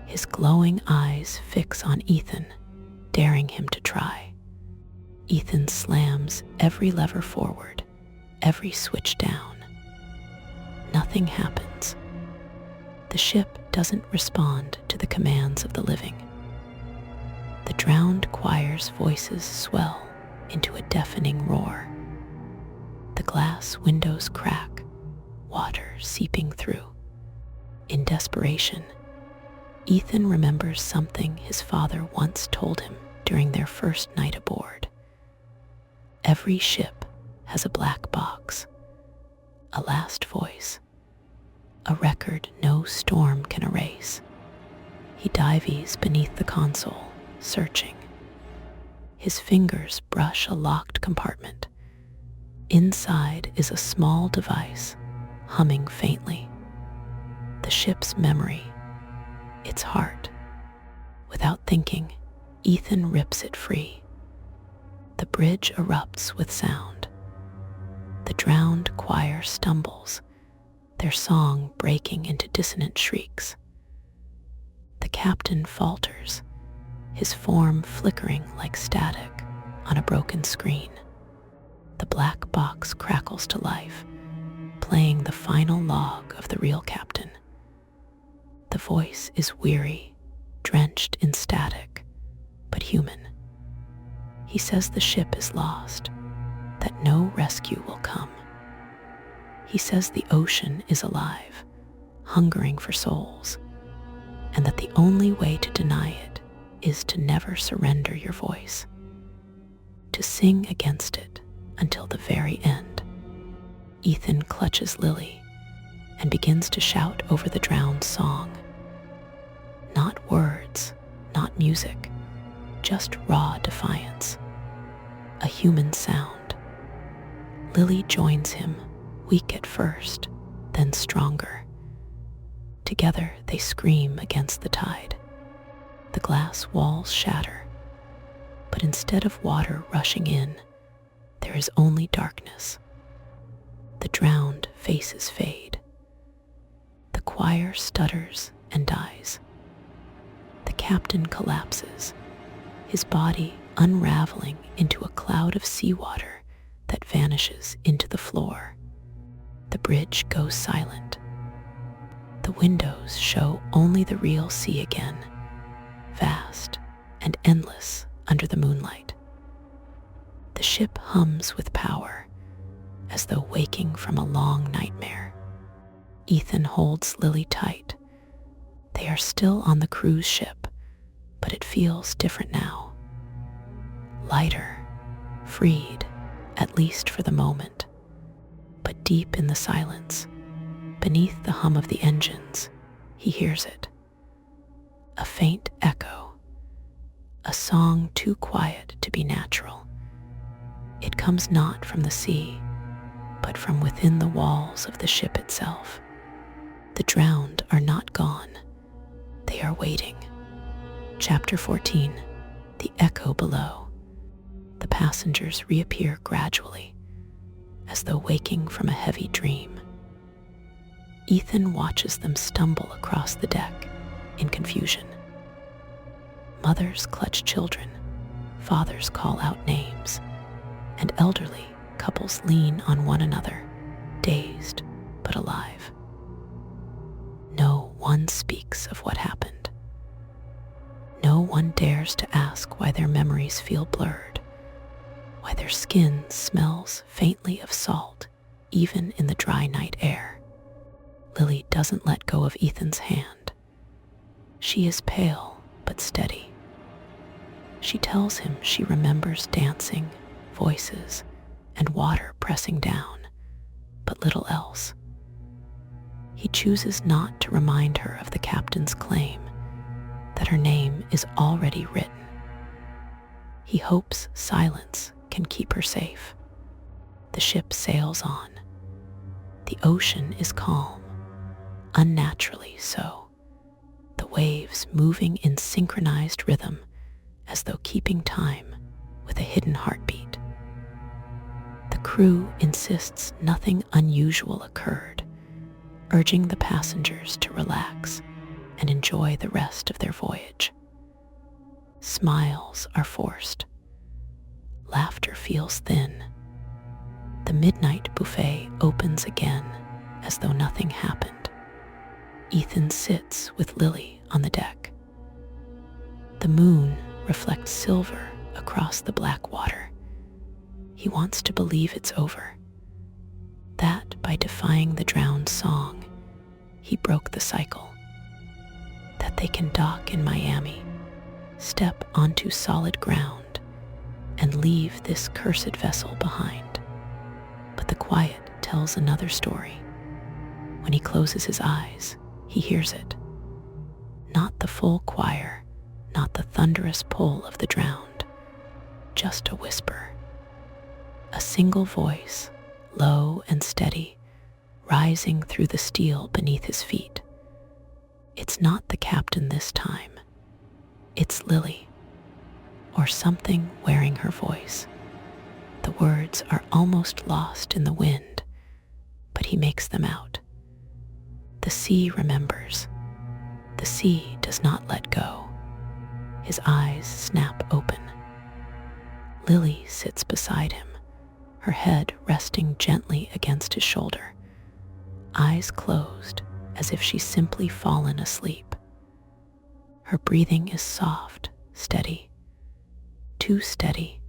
His glowing eyes fix on Ethan, daring him to try. Ethan slams every lever forward, every switch down. Nothing happens. The ship doesn't respond to the commands of the living. The drowned choir's voices swell into a deafening roar. The glass windows crack, water seeping through. In desperation, Ethan remembers something his father once told him during their first night aboard. Every ship has a black box, a last voice, a record no storm can erase. He dives beneath the console, searching. His fingers brush a locked compartment. Inside is a small device, humming faintly. The ship's memory, its heart. Without thinking, Ethan rips it free. The bridge erupts with sound. The drowned choir stumbles, their song breaking into dissonant shrieks. The captain falters, his form flickering like static on a broken screen. The black box crackles to life, playing the final log of the real captain. The voice is weary, drenched in static, but human. He says the ship is lost, that no rescue will come. He says the ocean is alive, hungering for souls, and that the only way to deny it is to never surrender your voice, to sing against it until the very end. Ethan clutches Lily and begins to shout over the drowned song. Not words, not music, just raw defiance. A human sound. Lily joins him, weak at first, then stronger. Together they scream against the tide. The glass walls shatter, but instead of water rushing in, there is only darkness. The drowned faces fade. The choir stutters and dies. The captain collapses, his body unraveling into a cloud of seawater that vanishes into the floor. The bridge goes silent. The windows show only the real sea again, vast and endless under the moonlight. The ship hums with power, as though waking from a long nightmare. Ethan holds Lily tight. They are still on the cruise ship, but it feels different now. Lighter, freed, at least for the moment. But deep in the silence, beneath the hum of the engines, he hears it. A faint echo, a song too quiet to be natural. It comes not from the sea, but from within the walls of the ship itself. The drowned are not gone. They are waiting. Chapter 14. The Echo Below. The passengers reappear gradually, as though waking from a heavy dream. Ethan watches them stumble across the deck in confusion. Mothers clutch children, fathers call out names, and elderly couples lean on one another, dazed but alive. No one speaks of what happened. No one dares to ask why their memories feel blurred, why their skin smells faintly of salt, even in the dry night air. Lily doesn't let go of Ethan's hand. She is pale but steady. She tells him she remembers dancing, voices, and water pressing down, but little else. He chooses not to remind her of the captain's claim that her name is already written. He hopes silence can keep her safe. The ship sails on. The ocean is calm, unnaturally so, the waves moving in synchronized rhythm as though keeping time with a hidden heartbeat. The crew insists nothing unusual occurred, urging the passengers to relax and enjoy the rest of their voyage. Smiles are forced. Laughter feels thin. The midnight buffet opens again as though nothing happened. Ethan sits with Lily on the deck. The moon reflects silver across the black water. He wants to believe it's over. That by defying the drowned song, he broke the cycle. That they can dock in Miami, step onto solid ground, and leave this cursed vessel behind. But the quiet tells another story. When he closes his eyes, he hears it. Not the full choir, not the thunderous pull of the drowned, just a whisper. A single voice, low and steady, rising through the steel beneath his feet. It's not the captain this time. It's Lily, or something wearing her voice. The words are almost lost in the wind, but he makes them out. The sea remembers. The sea does not let go. His eyes snap open. Lily sits beside him, her head resting gently against his shoulder, eyes closed as if she's simply fallen asleep. Her breathing is soft, steady, too steady,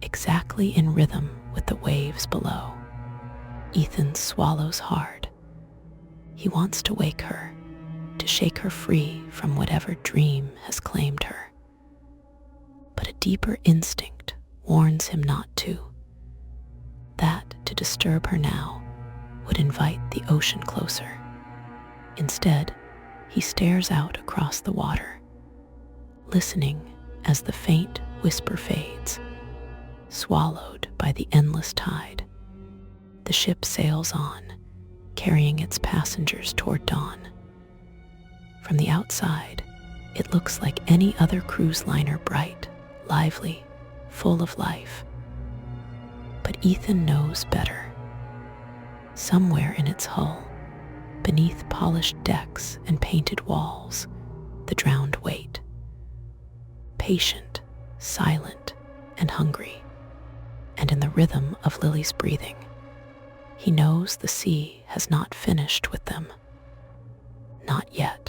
exactly in rhythm with the waves below. Ethan swallows hard. He wants to wake her, to shake her free from whatever dream has claimed her. But a deeper instinct warns him not to. That to disturb her now would invite the ocean closer. Instead, he stares out across the water, listening as the faint whisper fades, swallowed by the endless tide. The ship sails on, carrying its passengers toward dawn. From the outside, it looks like any other cruise liner, bright, lively, full of life. But Ethan knows better. Somewhere in its hull, beneath polished decks and painted walls, the drowned wait. Patient, silent, and hungry. And in the rhythm of Lily's breathing, he knows the sea has not finished with them. Not yet.